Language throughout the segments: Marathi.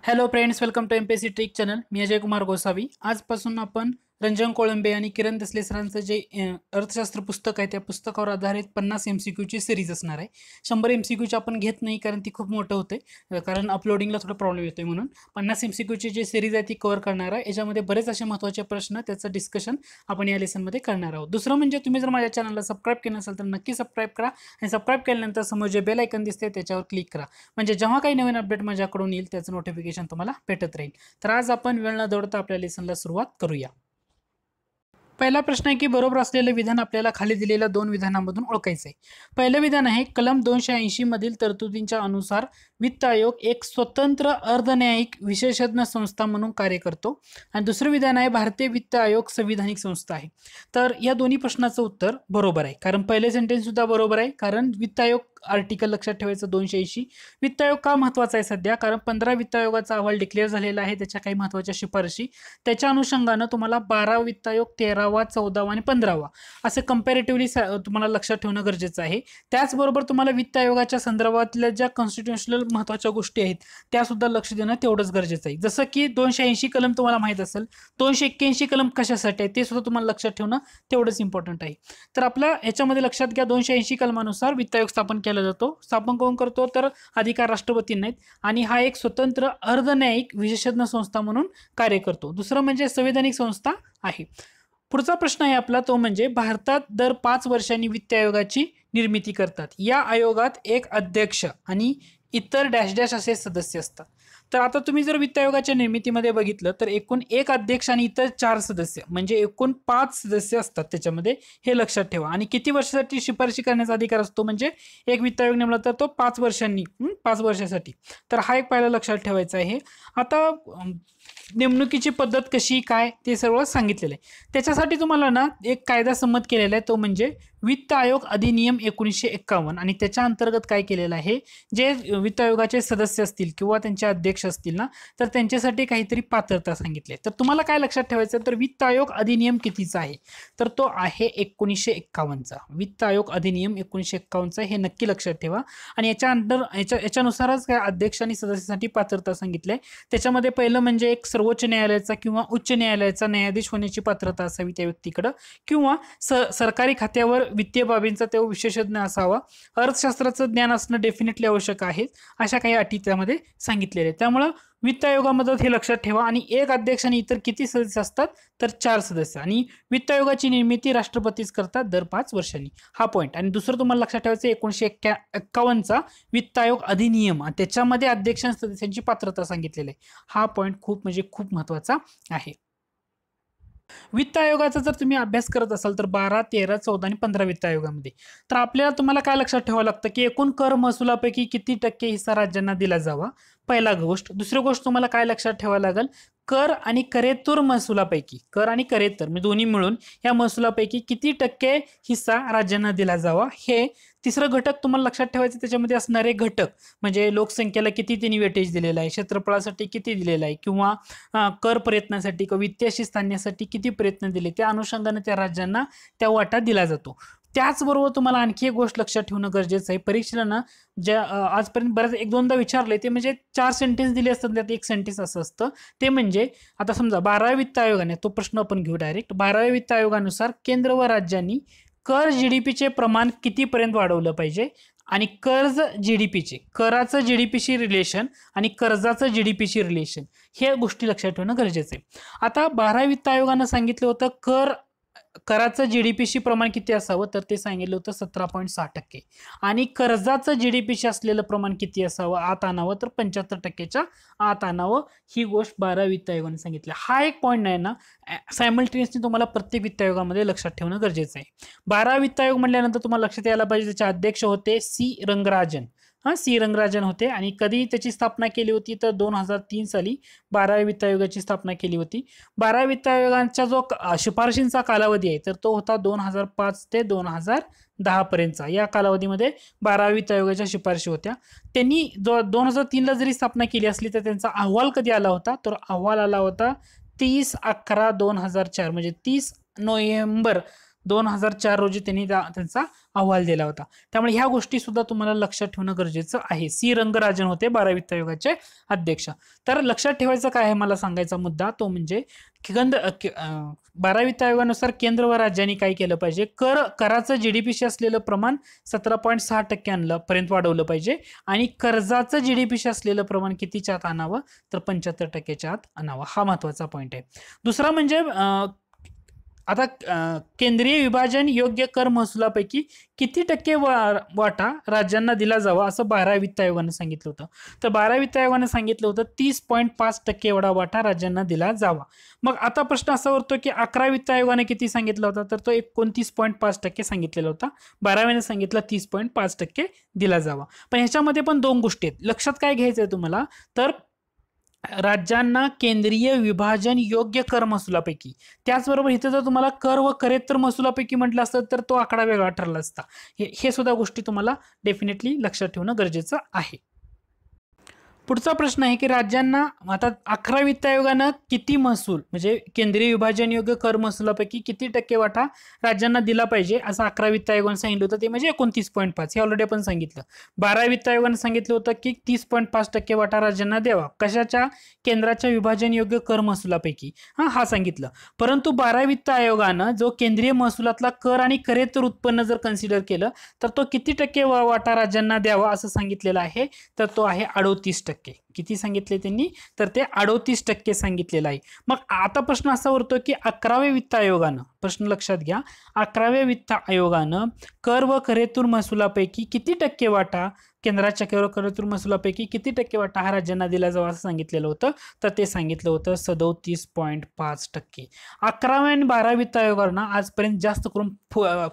Hello friends, welcome to MPSC trick channel. मी अजय कुमार गोसावी. आजपासून आपण रंजन कोळंबे आणि किरण दसले सरांचं जे अर्थशास्त्र पुस्तक आहे त्या पुस्तकावर आधारित 50 MCQची सिरीज असणार आहे. 100 MCQची आपण घेत नाही कारण ती खूप मोठं होते, कारण अपलोडिंगला थोडा प्रॉब्लेम येतोय. म्हणून 50 MCQची जी सिरीज आहे ती कव्हर करणार आहे. याच्यामध्ये बरेच असे महत्त्वाचे प्रश्न त्याचं डिस्कशन आपण या लेसनमध्ये करणार आहोत. दुसरं म्हणजे तुम्ही जर माझ्या चॅनलला सबस्क्राईब केलं नसेल तर नक्की सबस्क्राईब करा आणि सबस्क्राईब केल्यानंतर समोर जे बेल आयकन दिसते त्याच्यावर क्लिक करा, म्हणजे जेव्हा काही नवीन अपडेट माझ्याकडून येईल त्याचं नोटिफिकेशन तुम्हाला भेटत राहील. तर आज आपण वेळ न दौडता आपल्या लेसनला सुरुवात करूया. पहिला प्रश्न आहे की बरोबर असलेले विधान आपल्याला खाली दिलेल्या दोन विधानांमधून ओळखायचे आहे. पहिलं विधान आहे कलम 280 मधील तरतुदींच्या अनुसार वित्त आयोग एक स्वतंत्र अर्धन्यायिक विशेषज्ञ संस्था म्हणून कार्य करतो. आणि दुसरं विधान आहे भारतीय वित्त आयोग संविधानिक संस्था आहे. तर या दोन्ही प्रश्नाचं उत्तर बरोबर आहे, कारण पहिले सेंटेन्स सुद्धा बरोबर आहे. कारण वित्त आयोग आर्टिकल लक्षात ठेवायचं 280. वित्त आयोग का महत्वाचा आहे सध्या, कारण 15 वित्त आयोगाचा अहवाल डिक्लेअर झालेला आहे, त्याच्या काही महत्वाच्या शिफारशी. त्याच्या अनुषंगानं तुम्हाला 12 वित्त आयोग, 13वा, 14वा आणि 15वा असे कंपॅरेटिव्हली तुम्हाला लक्षात ठेवणं गरजेचं आहे. त्याचबरोबर तुम्हाला वित्त आयोगाच्या संदर्भातल्या ज्या कॉन्स्टिट्युशनल महत्वाच्या गोष्टी आहेत त्या सुद्धा लक्ष देणं तेवढंच गरजेचं आहे. जसं की 280 कलम तुम्हाला माहित असेल, 281 कलम कशासाठी आहे ते सुद्धा तुम्हाला लक्षात ठेवणं तेवढंच इम्पॉर्टंट आहे. तर आपल्या ह्याच्यामध्ये लक्षात घ्या 280 कलमानुसार वित्त आयोग स्थापन केला जातो. स्थापन कोण करतो तर अधिकार राष्ट्रपतींना आहेत आणि हा एक स्वतंत्र अर्धन्यायिक विशेषज्ञ संस्था म्हणून कार्य करतो. दुसरं म्हणजे संवैधानिक संस्था आहे. पुढचा प्रश्न आहे आपला तो म्हणजे भारतात दर 5 वर्षांनी वित्त आयोगाची निर्मिती करतात. या आयोगात एक अध्यक्ष आणि इतर डॅश डॅश असे सदस्य असतात. तर आता तुम्ही जर वित्त आयोगाच्या निर्मितीमध्ये बघितलं तर एकूण एक अध्यक्ष आणि इतर 4 सदस्य म्हणजे एकूण 5 सदस्य असतात त्याच्यामध्ये, हे लक्षात ठेवा. आणि किती वर्षासाठी शिफारशी करण्याचा अधिकार असतो, म्हणजे एक वित्त आयोग नेमला तर तो 5 वर्षांनी 5 वर्षासाठी. तर हा एक पहिला लक्षात ठेवायचा आहे. आता नेमणुकीची पद्धत कशी काय ते सर्व सांगितलेलं आहे. त्याच्यासाठी तुम्हाला ना एक कायदा संमत केलेला आहे, तो म्हणजे वित्त आयोग अधिनियम 1951. आणि त्याच्या अंतर्गत काय केलेलं आहे, जे वित्त आयोगाचे सदस्य असतील किंवा त्यांचे अध्यक्ष असतील ना, तर त्यांच्यासाठी काहीतरी पात्रता सांगितली. तर तुम्हाला काय लक्षात ठेवायचं, तर वित्त आयोग अधिनियम कितीचा आहे, तर तो आहे 1951चा. वित्त आयोग अधिनियम 1951चा, हे नक्की लक्षात ठेवा. आणि याच्यानुसारच काय अध्यक्ष आणि सदस्यासाठी पात्रता सांगितली. त्याच्यामध्ये पहिलं म्हणजे एक सर्वोच्च न्यायालयाचा किंवा उच्च न्यायालयाचा न्यायाधीश होण्याची पात्रता असावी त्या व्यक्तीकडं, किंवा सरकारी खात्यावर वित्तीय बाबींचा तो विशेषज्ञ असावा, अर्थशास्त्राचं ज्ञान असणं डेफिनेटली आवश्यक आहे, अशा काही अटी त्यामध्ये सांगितलेल्या आहेत. त्यामुळं वित्त आयोगामध्ये हे लक्षात ठेवा. आणि एक अध्यक्ष आणि इतर किती सदस्य असतात, तर 4 सदस्य. आणि वित्त आयोगाची निर्मिती राष्ट्रपतीच करतात दर 5 वर्षांनी, हा पॉईंट. आणि दुसरं तुम्हाला लक्षात ठेवायचं 1951चा वित्त आयोग अधिनियम, आणि त्याच्यामध्ये अध्यक्ष आणि सदस्यांची पात्रता सांगितलेली आहे. हा पॉईंट खूप म्हणजे खूप महत्वाचा आहे. वित्त आयोगाचा जर तुम्ही अभ्यास करत असाल तर 12, 13, 14 आणि 15 वित्त आयोगामध्ये, तर आपल्याला तुम्हाला काय लक्षात ठेवावं लागतं की एकूण कर महसुलापैकी किती टक्के हिस्सा राज्यांना दिला जावा, पहिला गोष्ट. दुसरी गोष्ट तुम्हाला काय लक्षात ठेवावं लागेल, कर आणि करेतूर महसुलापैकी, कर आणि करेतर म्हणजे दोन्ही मिळून या महसुलापैकी किती टक्के हिस्सा राज्यांना दिला जावा, हे. तिसरं घटक तुम्हाला लक्षात ठेवायचं, त्याच्यामध्ये असणारे घटक म्हणजे लोकसंख्येला किती त्यांनी वेटेज दिलेलं आहे, क्षेत्रफळासाठी किती दिलेलं आहे, किंवा कर प्रयत्नासाठी किंवा वित्तीय शिस्त आणण्यासाठी किती प्रयत्न दिले, त्या अनुषंगाने त्या राज्यांना त्या वाटा दिला जातो. त्याचबरोबर तुम्हाला आणखी एक गोष्ट लक्षात ठेवणं गरजेचं आहे. परीक्षेला ना ज्या आजपर्यंत बऱ्याच 1-2दा विचारले, ते म्हणजे 4 सेंटेन्स दिले असतात, त्यात एक सेंटेन्स असं असतं, ते म्हणजे आता समजा 12व्या वित्त आयोगाने, तो प्रश्न आपण घेऊ डायरेक्ट. 12व्या वित्त आयोगानुसार केंद्र व राज्यांनी कर जीडीपीचे प्रमाण कितीपर्यंत वाढवलं पाहिजे, आणि कर्ज जीडीपीचे, कराचं जीडीपीशी रिलेशन आणि कर्जाचं जीडीपीशी रिलेशन, हे गोष्टी लक्षात ठेवणं गरजेचं आहे. आता 12व्या वित्त आयोगानं सांगितलं होतं कराचं जीडीपीशी प्रमाण किती असावं, तर ते सांगितलं होतं 17.6%. आणि कर्जाचं जीडीपीशी असलेलं प्रमाण किती असावं, आत आणावं, तर 75%च्या आत आणावं. ही गोष्ट 12 वित्त आयोगाने सांगितली. हा एक पॉईंट नाही ना, सायमल्टेनियसली तुम्हाला प्रत्येक वित्त आयोगामध्ये लक्षात ठेवणं गरजेचं आहे. 12 वित्त आयोग म्हटल्यानंतर तुम्हाला लक्षात यायला पाहिजे त्याचे अध्यक्ष होते सी रंगराजन. सी रंगराजन होते. आणि कधी त्याची स्थापना केली होती, तर 2003 साली 12व्या वित्त आयोगाची स्थापना केली होती. 12व्या वित्त आयोगाचा जो शिफारशींचा कालावधी आहे, तर तो होता 2005 ते 2010 पर्यंतचा. या कालावधीमध्ये 12व्या वित्त आयोगाच्या शिफारशी होत्या. त्यांनी 2003ला जरी स्थापना केली असली तर त्यांचा अहवाल कधी आला होता, तर अहवाल आला होता 30/11/2004 म्हणजे 30 नोव्हेंबर 2004 रोजी त्यांनी त्यांचा अहवाल दिला होता. त्यामुळे ह्या गोष्टी सुद्धा तुम्हाला लक्षात ठेवणं गरजेचं आहे. सी रंगराजन होते 12 वित्त आयोगाचे अध्यक्ष. तर लक्षात ठेवायचं काय आहे मला सांगायचा मुद्दा तो म्हणजे 12 वित्त आयोगानुसार केंद्र व राज्यांनी काय केलं पाहिजे, कराचं जीडीपीशी असलेलं प्रमाण 17.6% पर्यंत वाढवलं पाहिजे आणि कर्जाचं जीडीपीशी असलेलं प्रमाण कितीच्या आत आणावं तर 75% आत आणावं. हा महत्वाचा पॉईंट आहे. दुसरा म्हणजे आता केंद्रीय विभाजन योग्य कर महसुलापैकी किती टक्के वाटा राज्यांना दिला जावा असं 12 वित्त आयोगाने सांगितलं होतं. तर 12 वित्त आयोगाने सांगितलं होतं 30.5% एवढा वाटा राज्यांना दिला जावा. मग आता प्रश्न असा उरतो की 11 वित्त आयोगाने किती सांगितलं होता तर तो 29.5% सांगितलेला होता. 12व्याने सांगितलं 30.5% दिला जावा. पण ह्याच्यामध्ये पण दोन गोष्टी आहेत. लक्षात काय घ्यायचंय तुम्हाला तर राज्यांना केंद्रीय विभाजन योग्य कर महसुलापैकी, त्याचबरोबर इथे जर तुम्हाला कर व करेत्तर महसुलापैकी म्हटलं असतं तर तो आकडा वेगळा ठरला असता. हे सुद्धा गोष्टी तुम्हाला डेफिनेटली लक्षात ठेवणं गरजेचं आहे. पुढचा प्रश्न आहे की राज्यांना आता 11 वित्त आयोगानं किती महसूल म्हणजे केंद्रीय विभाजन योग्य कर महसुलापैकी किती टक्के वाटा राज्यांना दिला पाहिजे असं 11 वित्त आयोगाने सांगितलं होतं ते म्हणजे 29.5. हे ऑलरेडी आपण सांगितलं. 12 वित्त आयोगाने सांगितलं होतं की 30.5% वाटा राज्यांना द्यावा. कशाच्या? केंद्राच्या विभाजन योग्य कर महसुलापैकी. हा सांगितलं. परंतु 12 वित्त आयोगानं जो केंद्रीय महसुलातला कर आणि करेत्तर उत्पन्न जर कन्सिडर केलं तर तो किती टक्के वाटा राज्यांना द्यावा असं सांगितलेलं आहे तर तो आहे 38%. किती सांगितले त्यांनी तर ते 38% सांगितलेलं आहे. मग आता प्रश्न असा उरतो की 11व्या वित्त आयोगानं, प्रश्न लक्षात घ्या, 11व्या वित्त आयोगानं कर व करेतूर महसुलापैकी किती टक्के वाटा केंद्राच्या कर व करेतूर महसुलापैकी किती टक्के वाटा हा राज्यांना दिला जावा असं सांगितलेलं होतं तर ते सांगितलं होतं 37.5%. 11व्या आणि 12 वित्त आयोगानं आजपर्यंत जास्त करून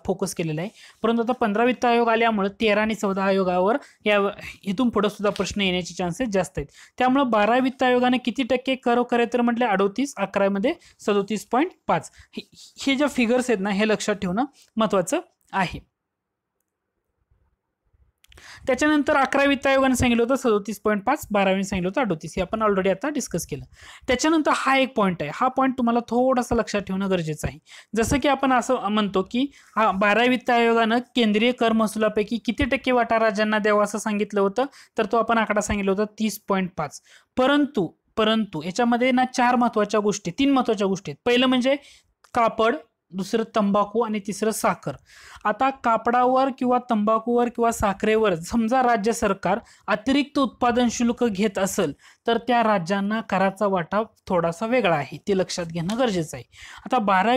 फोकस केलेला आहे. परंतु आता 15 वित्त आयोग आल्यामुळे 13 आणि 14 आयोगावर इथून पुढे सुद्धा प्रश्न येण्याचे चान्सेस जास्त आहेत. त्यामुळे 12 वित्त आयोगाने किती टक्के कर व करेत्तर म्हटले 38, 11 मध्ये 37.5. हे जे फिगर्स आहेत ना हे लक्षात ठेवणं महत्वाचं आहे. त्याच्यानंतर 11 वित्त आयोगाने सांगितलं होतं 37.5, 12व्याने सांगितलं होतं 38. हे आपण ऑलरेडी आता डिस्कस केलं. त्याच्यानंतर हा एक पॉईंट आहे. हा पॉईंट तुम्हाला थोडासा लक्षात ठेवणं गरजेचं आहे. जसं की आपण असं म्हणतो की 12 वित्त आयोगानं केंद्रीय कर महसुलापैकी किती टक्के वाटा राज्यांना द्यावा असं सांगितलं होतं तर तो आपण आकडा सांगितलं होता 30.5. परंतु याच्यामध्ये ना 4 महत्वाच्या गोष्टी, 3 महत्वाच्या गोष्टी आहेत. पहिलं म्हणजे कापड, दुसरं तंबाखू आणि तिसरं साखर. आता कापडावर किंवा तंबाखूवर किंवा साखरेवर समजा राज्य सरकार अतिरिक्त उत्पादन शुल्क घेत असेल तर त्या राज्यांना कराचा वाटा थोडासा वेगळा आहे, ते लक्षात घेणं गरजेचं आहे. आता 12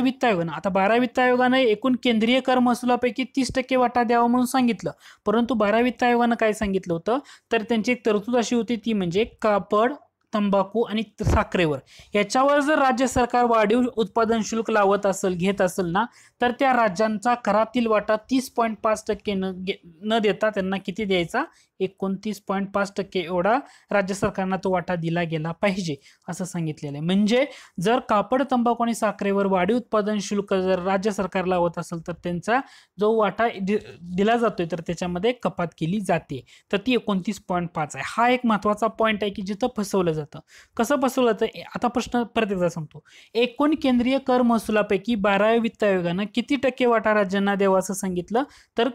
वित्त आयोगाने एकूण केंद्रीय कर महसुलापैकी 30% वाटा द्यावा म्हणून सांगितलं. परंतु 12 वित्त आयोगानं काय सांगितलं होतं तर त्यांची एक तरतूद अशी होती ती म्हणजे कापड, तंबाखू आणि साखरेवर याच्यावर जर राज्य सरकार वाढीव उत्पादन शुल्क लावत असेल, घेत असेल ना तर त्या राज्यांचा करातील वाटा 30.5% न देता त्यांना किती द्यायचा 29.5% एवढा राज्य सरकारना तो वाटा दिला गेला पाहिजे असं सांगितलेलं आहे. म्हणजे जर कापड, तंबाखू आणि साखरेवर वाढीव उत्पादन शुल्क जर राज्य सरकार लावत असेल तर त्यांचा जो वाटा दिला जातोय तर त्याच्यामध्ये कपात केली जाते तर ती 29.5 आहे. हा एक महत्वाचा पॉईंट आहे की जिथं फसवलं जातं. कसं फसवलं जातं आता प्रश्न परत एकदा सांगतो. एकूण केंद्रीय कर महसुलापैकी 12व्या वित्त आयोगानं किती टक्के वाटा राज्यांना द्यावा असं सांगितलं तर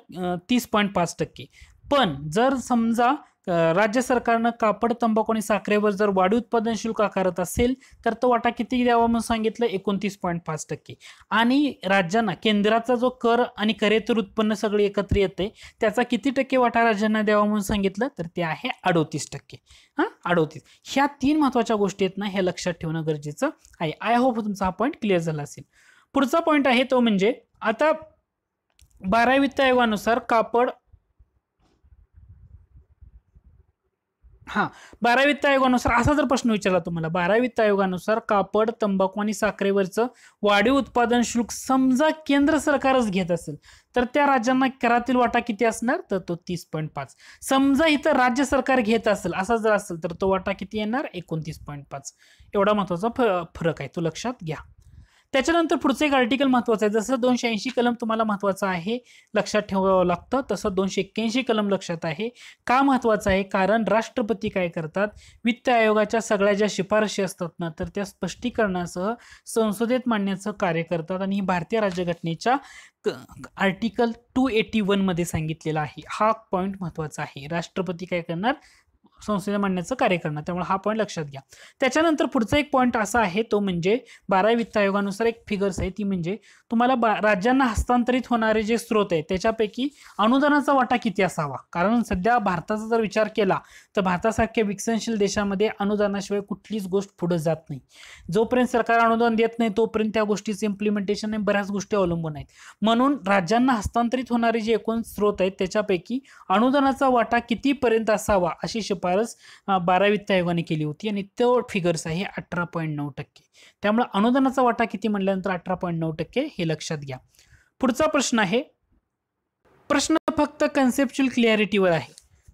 30.5%. पण जर समजा राज्य सरकारनं कापड, तंबाखू आणि साखरेवर जर वाढीव उत्पादन शुल्क आकारत असेल तर तो वाटा किती द्यावा म्हणून सांगितलं 29.5%. आणि राज्यांना केंद्राचा जो कर आणि करेत्तर उत्पन्न सगळे एकत्र येते त्याचा किती टक्के वाटा राज्यांना द्यावा म्हणून सांगितलं तर ते आहे 38%. 38. ह्या 3 महत्वाच्या गोष्टी आहेत ना हे लक्षात ठेवणं गरजेचं आहे. आय होप तुमचा हा पॉईंट क्लिअर झाला असेल. पुढचा पॉईंट आहे तो म्हणजे आता 12 वित्त आयोगानुसार कापड 12 वित्त आयोगानुसार असा जर प्रश्न विचारला तुम्हाला 12 वित्त आयोगानुसार कापड, तंबाखू आणि साखरेवरचं वाढीव उत्पादन शुल्क समजा केंद्र सरकारच घेत असेल तर त्या राज्यांना करातील वाटा किती असणार तर तो 30.5. समजा इथं राज्य सरकार घेत असेल असा जर असेल तर तो वाटा किती येणार 29.5. एवढा महत्वाचा फरक आहे तो लक्षात घ्या. त्याच्यानंतर पुढचं एक आर्टिकल महत्वाचं आहे, जसं 280 कलम तुम्हाला महत्वाचं आहे लक्षात ठेवावं लागतं, तसं 281 कलम लक्षात आहे. का महत्वाचं आहे? कारण राष्ट्रपती काय करतात, वित्त आयोगाच्या सगळ्या ज्या शिफारशी असतात ना, तर त्या स्पष्टीकरणासह संसदेत मांडण्याचं कार्य करतात आणि ही भारतीय राज्यघटनेच्या आर्टिकल 281 मध्ये सांगितलेला आहे. हा पॉइंट महत्वाचा आहे. राष्ट्रपती काय करणार, संसदेत मांडण्याचं कार्य करणार, त्यामुळे हा पॉईंट लक्षात घ्या. त्याच्यानंतर पुढचा एक पॉईंट असा आहे, तो म्हणजे 12 वित्त आयोगानुसार एक फिगर्स आहे, ती म्हणजे तुम्हाला राज्यांना हस्तांतरित होणारे जे स्रोत आहेत त्याच्यापैकी अनुदानाचा वाटा किती असावा. कारण सध्या भारताचा जर विचार केला तर भारतासारख्या विकसनशील देशामध्ये अनुदानाशिवाय कुठलीच गोष्ट पुढे जात नाही. जोपर्यंत सरकार अनुदान देत नाही तोपर्यंत त्या गोष्टीचं इम्प्लिमेंटेशन बऱ्याच गोष्टी अवलंबून आहेत. म्हणून राज्यांना हस्तांतरित होणारे जे एकूण स्रोत आहेत त्याच्यापैकी अनुदानाचा वाटा कितीपर्यंत असावा अशी शिफारस 12 वित्त आयोगाने केली होती आणि तो फिगर्स आहे 18.9%. त्यामुळे अनुदानाचा वाटा किती म्हटल्यानंतर 18.9% हे लक्षात घ्या. पुढचा प्रश्न आहे, प्रश्न फक्त कन्सेप्च्युअल क्लिअरिटीवर आहे.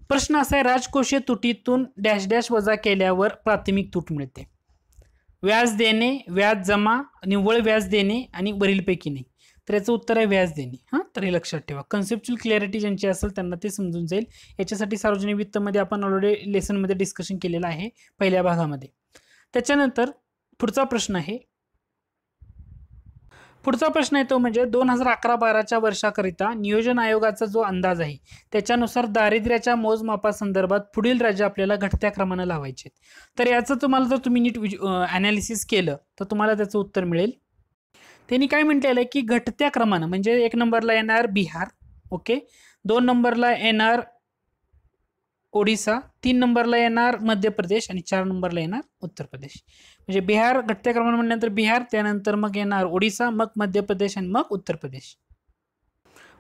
प्रश्न असा आहे, राजकोषीय तुटीतून डॅश डॅश वजा केल्यावर प्राथमिक तूट मिळते. व्याज देणे, व्याज जमा, निव्वळ व्याज देणे आणि वरीलपैकी नाही. तर याचं उत्तर आहे व्याज देणे. हां, तर हे लक्षात ठेवा. कन्सेप्च्युअल क्लॅरिटी ज्यांची असेल त्यांना ते समजून जाईल. याच्यासाठी सार्वजनिक वित्तमध्ये आपण ऑलरेडी लेसनमध्ये डिस्कशन केलेलं आहे पहिल्या भागामध्ये. त्याच्यानंतर पुढचा प्रश्न आहे, तो म्हणजे 2011-12च्या वर्षाकरिता नियोजन आयोगाचा जो अंदाज आहे त्याच्यानुसार दारिद्र्याच्या मोजमापासंदर्भात पुढील राज्य आपल्याला घटत्या क्रमाने लावायचे. तर याचं तुम्हाला जर तुम्ही नीट ॲनालिसिस केलं तर तुम्हाला त्याचं उत्तर मिळेल. त्यांनी काय म्हटलेलं आहे की घटत्या क्रमानं म्हणजे 1 नंबरला येणार बिहार, ओके, 2 नंबरला येणार ओडिसा, 3 नंबरला येणार मध्य प्रदेश आणि 4 नंबरला येणार उत्तर प्रदेश. म्हणजे बिहार घटत्या क्रमानं म्हटल्यानंतर बिहार, त्यानंतर मग येणार ओडिसा, मग मध्य प्रदेश आणि मग उत्तर प्रदेश.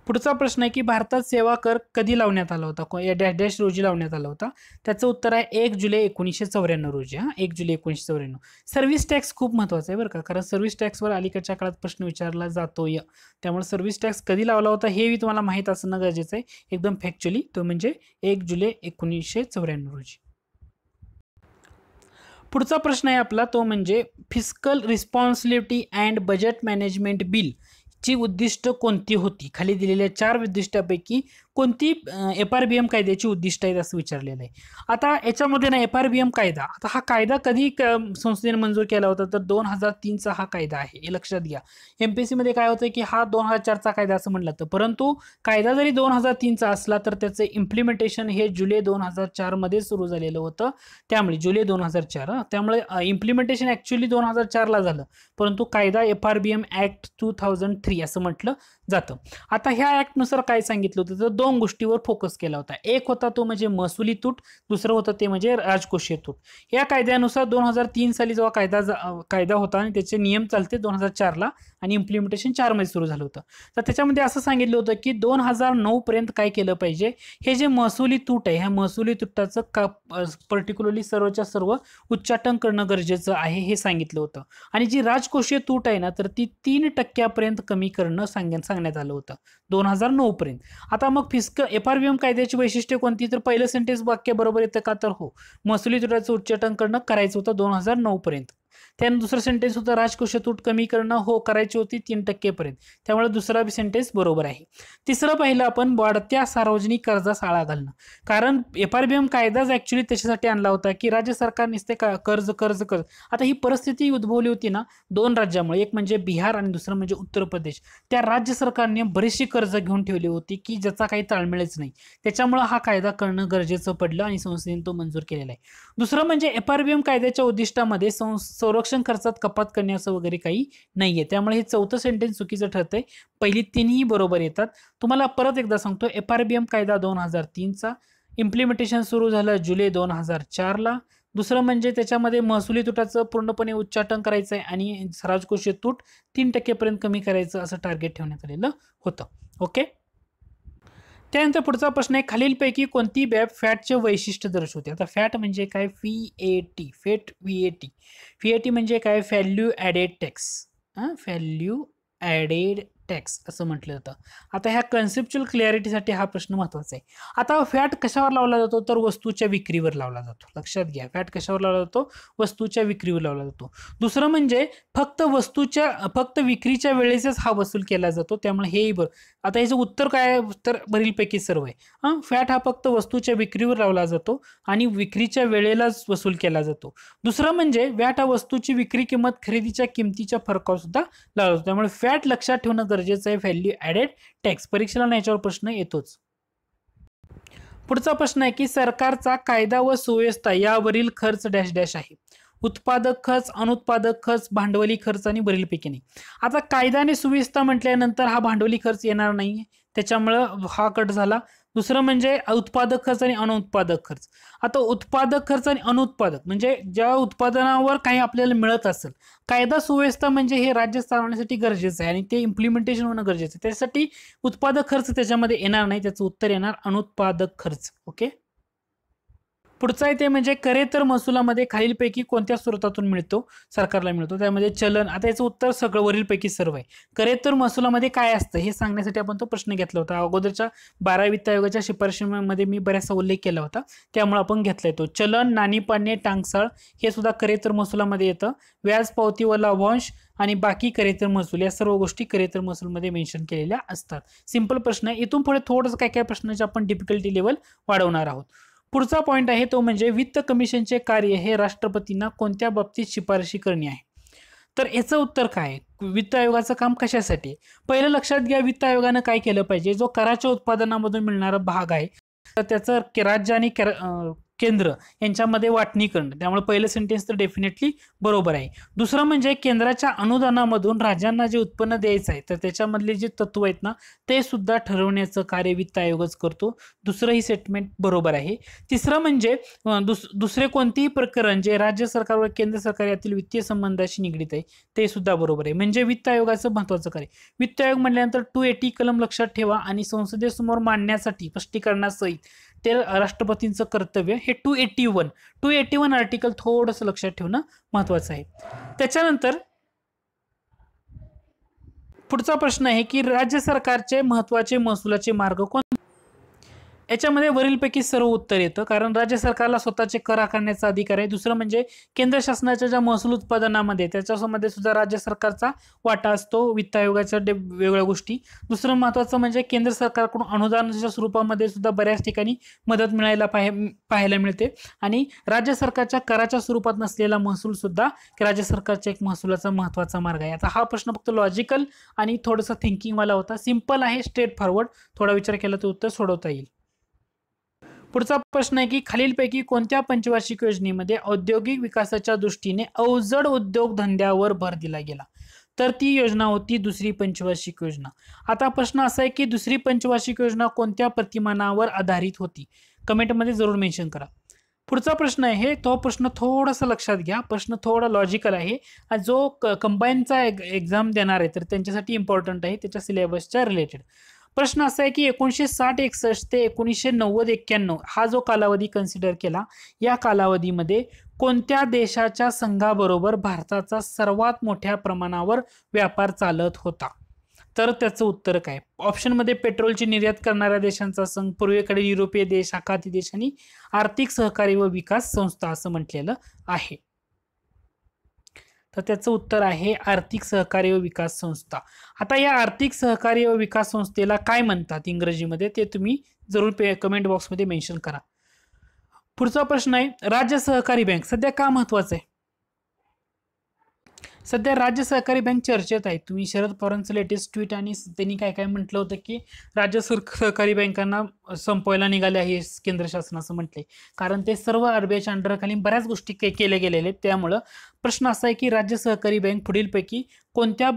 पुढचा प्रश्न आहे की भारतात सेवा कर कधी लावण्यात आला होता, या डॅश डॅश रोजी लावण्यात आला होता. त्याचं उत्तर आहे 1 जुलै 1994 रोजी. 1 जुलै 1994. सर्व्हिस टॅक्स खूप महत्वाचा आहे बरं का, कारण सर्व्हिस टॅक्सवर अलीकडच्या काळात प्रश्न विचारला जातोय. त्यामुळे सर्व्हिस टॅक्स कधी लावला होता हे मी तुम्हाला माहीत असणं गरजेचं आहे एकदम फॅक्च्युअली. तो म्हणजे 1 जुलै 1994 रोजी. पुढचा प्रश्न आहे आपला, तो म्हणजे fiscal responsibility and budget management bill ची उद्दिष्ट कोणती होती. खाली दिलेल्या 4 उद्दिष्टापैकी कोणती FRBM कायद्याची उद्दिष्ट आहेत असं विचारलेलं आहे. आता याच्यामध्ये ना FRBM कायदा, आता हा कायदा कधी संसदेने मंजूर केला होता तर 2003चा हा कायदा आहे, हे लक्षात घ्या. MPSC मध्ये काय होतं की हा 2004चा कायदा असं म्हटलं तर, परंतु कायदा जरी 2003चा असला तर त्याचं इम्प्लिमेंटेशन हे जुलै 2004 मध्ये सुरू झालेलं होतं. त्यामुळे जुलै 2004, त्यामुळे इम्प्लिमेंटेशन ऍक्च्युअली 2004ला झालं, परंतु कायदा FRBM ऍक्ट 2003 असं म्हटलं जातं. आता ह्या ऍक्टनुसार काय सांगितलं होतं तर 2 गोष्टीवर फोकस केला होता. एक होता तो म्हणजे महसुली तूट, दुसरं होतं ते म्हणजे राजकोषीय तूट. या कायद्यानुसार 2003 साली जेव्हा कायदा होता आणि त्याचे नियम चालते 2004ला आणि इम्प्लिमेंटेशन 4 मध्ये सुरू झालं होतं. तर त्याच्यामध्ये असं सांगितलं होतं की 2009 पर्यंत काय केलं पाहिजे, हे जे महसुली तूट आहे ह्या महसुली तुटाचं पर्टिक्युलरली सर्वच्या सर्व उच्चाटन करणं गरजेचं आहे हे सांगितलं होतं. आणि जी राजकोषीय तूट आहे ना तर ती 3% कमी करणं सांगण्यात आलं होतं 2009 पर्यंत. आता मग FRBM कायद्याची वैशिष्ट्ये कोणती, तर पहिलं सेंटेन्स वाक्य बरोबर येतं का, तर हो, महसुली तुटाचं उच्चाटन करणं करायचं होतं 2009 पर्यंत. त्यानंतर दुसरं सेंटेन्स होतं राजकोषीय तूट कमी करणं, हो करायची होती 3% पर्यंत. त्यामुळे दुसरा सेंटेन्स बरोबर आहे. तिसरं पाहिलं आपण वाढत्या सार्वजनिक कर्जास आळा घालणं. कारण FRBM कायदाच ऍक्च्युअली त्याच्यासाठी आणला होता की राज्य सरकार नुसते कर्ज कर्ज कर्ज. आता ही परिस्थिती उद्भवली होती ना 2 राज्यामुळे, एक म्हणजे बिहार आणि दुसरं म्हणजे उत्तर प्रदेश. त्या राज्य सरकारने बरीचशी कर्ज घेऊन ठेवली होती की ज्याचा काही ताळमेळच नाही. त्याच्यामुळे हा कायदा करणं गरजेचं पडलं आणि संसदेने तो मंजूर केलेला आहे. दुसरं म्हणजे FRBM कायद्याच्या उद्दिष्टामध्ये संरक्षण खर्चात कपात करण्याचं वगैरे काही नाहीये. त्यामुळे हे चौथं सेंटेन्स चुकीचं ठरतंय. पहिली तिन्ही बरोबर येतात. तुम्हाला परत एकदा सांगतो, FRBM कायदा 2003चा, इम्प्लिमेंटेशन सुरू झालं जुलै 2004ला. दुसरं म्हणजे त्याच्यामध्ये महसुली तुटाचं पूर्णपणे उच्चाटन करायचं आहे आणि राजकोषीय तूट 3% पर्यंत कमी करायचं असं टार्गेट ठेवण्यात आलेलं होतं. ओके, त्यानंतर पुढचा प्रश्न आहे, खालीलपैकी कोणती बाब फॅटचे वैशिष्ट्य दर्शवते. आता फॅट म्हणजे काय, VAT म्हणजे काय, value added tax. Value added tax असं म्हटलं जातं. आता ह्या कन्सेप्च्युअल क्लॅरिटीसाठी हा प्रश्न महत्त्वाचा आहे. आता फॅट कशावर लावला जातो, तर वस्तूच्या विक्रीवर लावला जातो. लक्षात घ्या, फॅट कशावर लावला जातो, वस्तूच्या विक्रीवर लावला जातो. दुसरं म्हणजे फक्त विक्रीच्या वेळेसच हा वसूल केला जातो, त्यामुळे हेही आता याचं उत्तर काय आहे, तर वरीलपैकी सर्व आहे. फॅट हा फक्त वस्तूच्या विक्रीवर लावला जातो आणि विक्रीच्या वेळेलाच वसूल केला जातो. दुसरं म्हणजे व्हॅट हा वस्तूची विक्री किंमत खरेदीच्या किमतीच्या फरकावर सुद्धा लावला जातो. त्यामुळे फॅट लक्षात ठेवणं गरजेचं आहे. व्हॅल्यू ॲडेड टॅक्स परीक्षेला याच्यावर प्रश्न येतोच. पुढचा प्रश्न आहे की सरकारचा कायदा व सुव्यवस्था यावरील खर्च डॅश डॅश आहे. उत्पादक खर्च, अनुत्पादक खर्च, भांडवली खर्च आणि वरीलपैकी नाही. आता कायदा आणि सुव्यवस्था म्हटल्यानंतर हा भांडवली खर्च येणार नाही, त्याच्यामुळं हा कट झाला. दुसरं म्हणजे उत्पादक खर्च आणि अनुत्पादक खर्च. आता उत्पादक खर्च आणि अनुत्पादक म्हणजे ज्या उत्पादनावर काही आपल्याला मिळत असेल, कायदा सुव्यवस्था म्हणजे हे राज्य चालवण्यासाठी गरजेचं आहे आणि ते इम्प्लिमेंटेशन होणं गरजेचं आहे. त्यासाठी उत्पादक खर्च त्याच्यामध्ये येणार नाही, त्याचं उत्तर येणार अनुत्पादक खर्च. ओके. पुढचा आहे ते म्हणजे करेतर महसुलामध्ये खालीलपैकी कोणत्या स्रोतातून मिळतो, सरकारला मिळतो. त्यामध्ये चलन. आता याचं उत्तर सगळं वरीलपैकी सर्व आहे. करेतर महसुलामध्ये काय असतं हे सांगण्यासाठी आपण तो प्रश्न घेतला होता. अगोदरच्या 12 वित्त आयोगाच्या शिफारशीमध्ये मी बऱ्याचसा उल्लेख केला होता, त्यामुळे आपण घेतला येतो. चलन, नाणी पाडणे, टांगसाळ हे सुद्धा करेतर महसुलामध्ये येतं. व्याज, पावती व लाभांश आणि बाकी करेतर महसूल या सर्व गोष्टी करेतर महसूलमध्ये मेन्शन केलेल्या असतात. सिंपल प्रश्न आहे. इथून पुढे थोडंसं काय काय प्रश्नाची आपण डिफिकल्टी लेवल वाढवणार आहोत. पुढचा पॉइंट आहे तो म्हणजे वित्त कमिशनचे कार्य हे राष्ट्रपतींना कोणत्या बाबतीत शिफारशी करणे आहे. तर याचं उत्तर काय आहे, वित्त आयोगाचं काम कशासाठी. पहिलं लक्षात घ्या, वित्त आयोगानं काय केलं पाहिजे, जो कराच्या उत्पादनामधून मिळणारा भाग आहे तर त्याचं राज्य आणि केंद्र यांच्यामध्ये वाटणी करणं. त्यामुळे पहिलं सेंटेन्स तर डेफिनेटली बरोबर आहे. दुसरं म्हणजे केंद्राच्या अनुदानामधून राज्यांना जे उत्पन्न द्यायचं आहे तर त्याच्यामधले जे तत्व आहेत ना ते सुद्धा ठरवण्याचं कार्य वित्त आयोगच करतो. दुसरं ही स्टेटमेंट बरोबर आहे. तिसरं म्हणजे दुसरे कोणतेही प्रकरण जे राज्य सरकार व केंद्र सरकार यातील वित्तीय संबंधाशी निगडीत आहे ते सुद्धा बरोबर आहे. म्हणजे वित्त आयोगाचं महत्वाचं कार्य. वित्त आयोग म्हटल्यानंतर 280 कलम लक्षात ठेवा आणि संसदेसमोर मांडण्यासाठी स्पष्टीकरणासहित ते राष्ट्रपतींचं कर्तव्य हे 281 आर्टिकल थोडंसं लक्षात ठेवणं महत्वाचं आहे. त्याच्यानंतर पुढचा प्रश्न आहे की राज्य सरकारचे महत्वाचे महसुलाचे मार्ग कोणते. याच्यामध्ये वरीलपैकी सर्व उत्तर येतं, कारण राज्य सरकारला स्वतःचे कर आकारण्याचा अधिकार आहे. दुसरं म्हणजे केंद्र शासनाच्या ज्या महसूल उत्पादनामध्ये त्याच्यामध्ये सुद्धा राज्य सरकारचा वाटा असतो, वित्त आयोगाच्या वेगळ्या गोष्टी. दुसरं महत्वाचं म्हणजे केंद्र सरकारकडून अनुदानाच्या स्वरूपामध्ये सुद्धा बऱ्याच ठिकाणी मदत मिळायला पाहायला मिळते आणि राज्य सरकारच्या कराच्या स्वरूपात नसलेला महसूल सुद्धा राज्य सरकारच्या एक महसुलाचा महत्वाचा मार्ग आहे. आता हा प्रश्न फक्त लॉजिकल आणि थोडंसं थिंकिंगवाला होता. सिंपल आहे, स्ट्रेट फॉरवर्ड, थोडा विचार केला तर उत्तर सोडवता येईल. पुढचा प्रश्न आहे की खालीलपैकी कोणत्या पंचवार्षिक योजनेमध्ये औद्योगिक विकासाच्या दृष्टीने अवजड उद्योगधंद्यावर भर दिला गेला. तर ती योजना होती दुसरी पंचवार्षिक योजना. आता प्रश्न असा आहे की दुसरी पंचवार्षिक योजना कोणत्या प्रतिमानावर आधारित होती, कमेंटमध्ये जरूर मेन्शन करा. पुढचा प्रश्न आहे तो प्रश्न थोडासा लक्षात घ्या, प्रश्न थोडा लॉजिकल आहे. जो कंबाईनचा एक्झाम देणार आहे तर त्यांच्यासाठी इम्पॉर्टंट आहे, त्याच्या सिलेबसच्या रिलेटेड. प्रश्न असा आहे की 1960-61 ते 1990-91 हा जो कालावधी कन्सिडर केला, या कालावधीमध्ये कोणत्या देशाच्या संघाबरोबर भारताचा सर्वात मोठ्या प्रमाणावर व्यापार चालत होता. तर त्याचं उत्तर काय. ऑप्शनमध्ये पेट्रोलची निर्यात करणाऱ्या देशांचा संघ, पूर्वेकडील युरोपीय देश, आखाती देश आणि आर्थिक सहकारी व विकास संस्था असं म्हटलेलं आहे. तर त्याचं उत्तर आहे आर्थिक सहकार्य व विकास संस्था. आता या आर्थिक सहकार्य व विकास संस्थेला काय म्हणतात इंग्रजीमध्ये ते तुम्ही जरूर कमेंट बॉक्समध्ये मेन्शन करा. पुढचा प्रश्न आहे राज्य सहकारी बँक सध्या का महत्वाचं आहे. सध्या राज्य सहकारी बँक चर्चेत आहे. तुम्ही शरद पवारांचं लेटेस्ट ट्विट आणि त्यांनी काय काय म्हटलं होतं की राज्य सहकारी बँकांना संपवायला निघाले आहे केंद्र शासन असं म्हटले, कारण ते सर्व आरबीआयच्या अंडरखाली बऱ्याच गोष्टी केल्या गेलेल्या आहेत. त्यामुळं प्रश्न असा आहे की राज्य सहकारी बँक पुढीलपैकी कोणत्या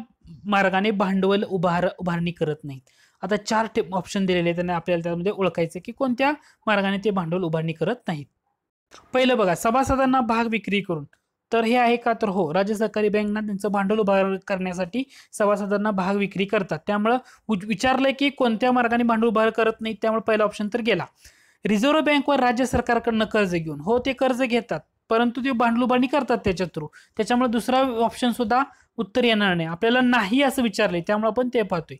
मार्गाने भांडवल उभारणी करत नाहीत. आता 4 ऑप्शन दिलेले आहेत, त्यांना आपल्याला त्यामध्ये ओळखायचं की कोणत्या मार्गाने ते भांडवल उभारणी करत नाहीत. पहिलं बघा, सभासदांना भाग विक्री करून. तर हे आहे का, तर हो, राज्य सहकारी बँकना त्यांचं भांडवल उभा करण्यासाठी सभासदांना भाग विक्री करतात. त्यामुळं विचारलंय की कोणत्या मार्गाने भांडवल उभा करत नाहीत, त्यामुळे पहिला ऑप्शन तर गेला. रिझर्व्ह बँकवर राज्य सरकारकडनं कर्ज घेऊन, हो ते कर्ज घेतात परंतु ते भांडवल उभारणी करतात त्याच्या थ्रू, त्याच्यामुळे दुसरा ऑप्शन सुद्धा उत्तर येणार नाही, आपल्याला नाही असं विचारलंय त्यामुळे आपण ते पाहतोय.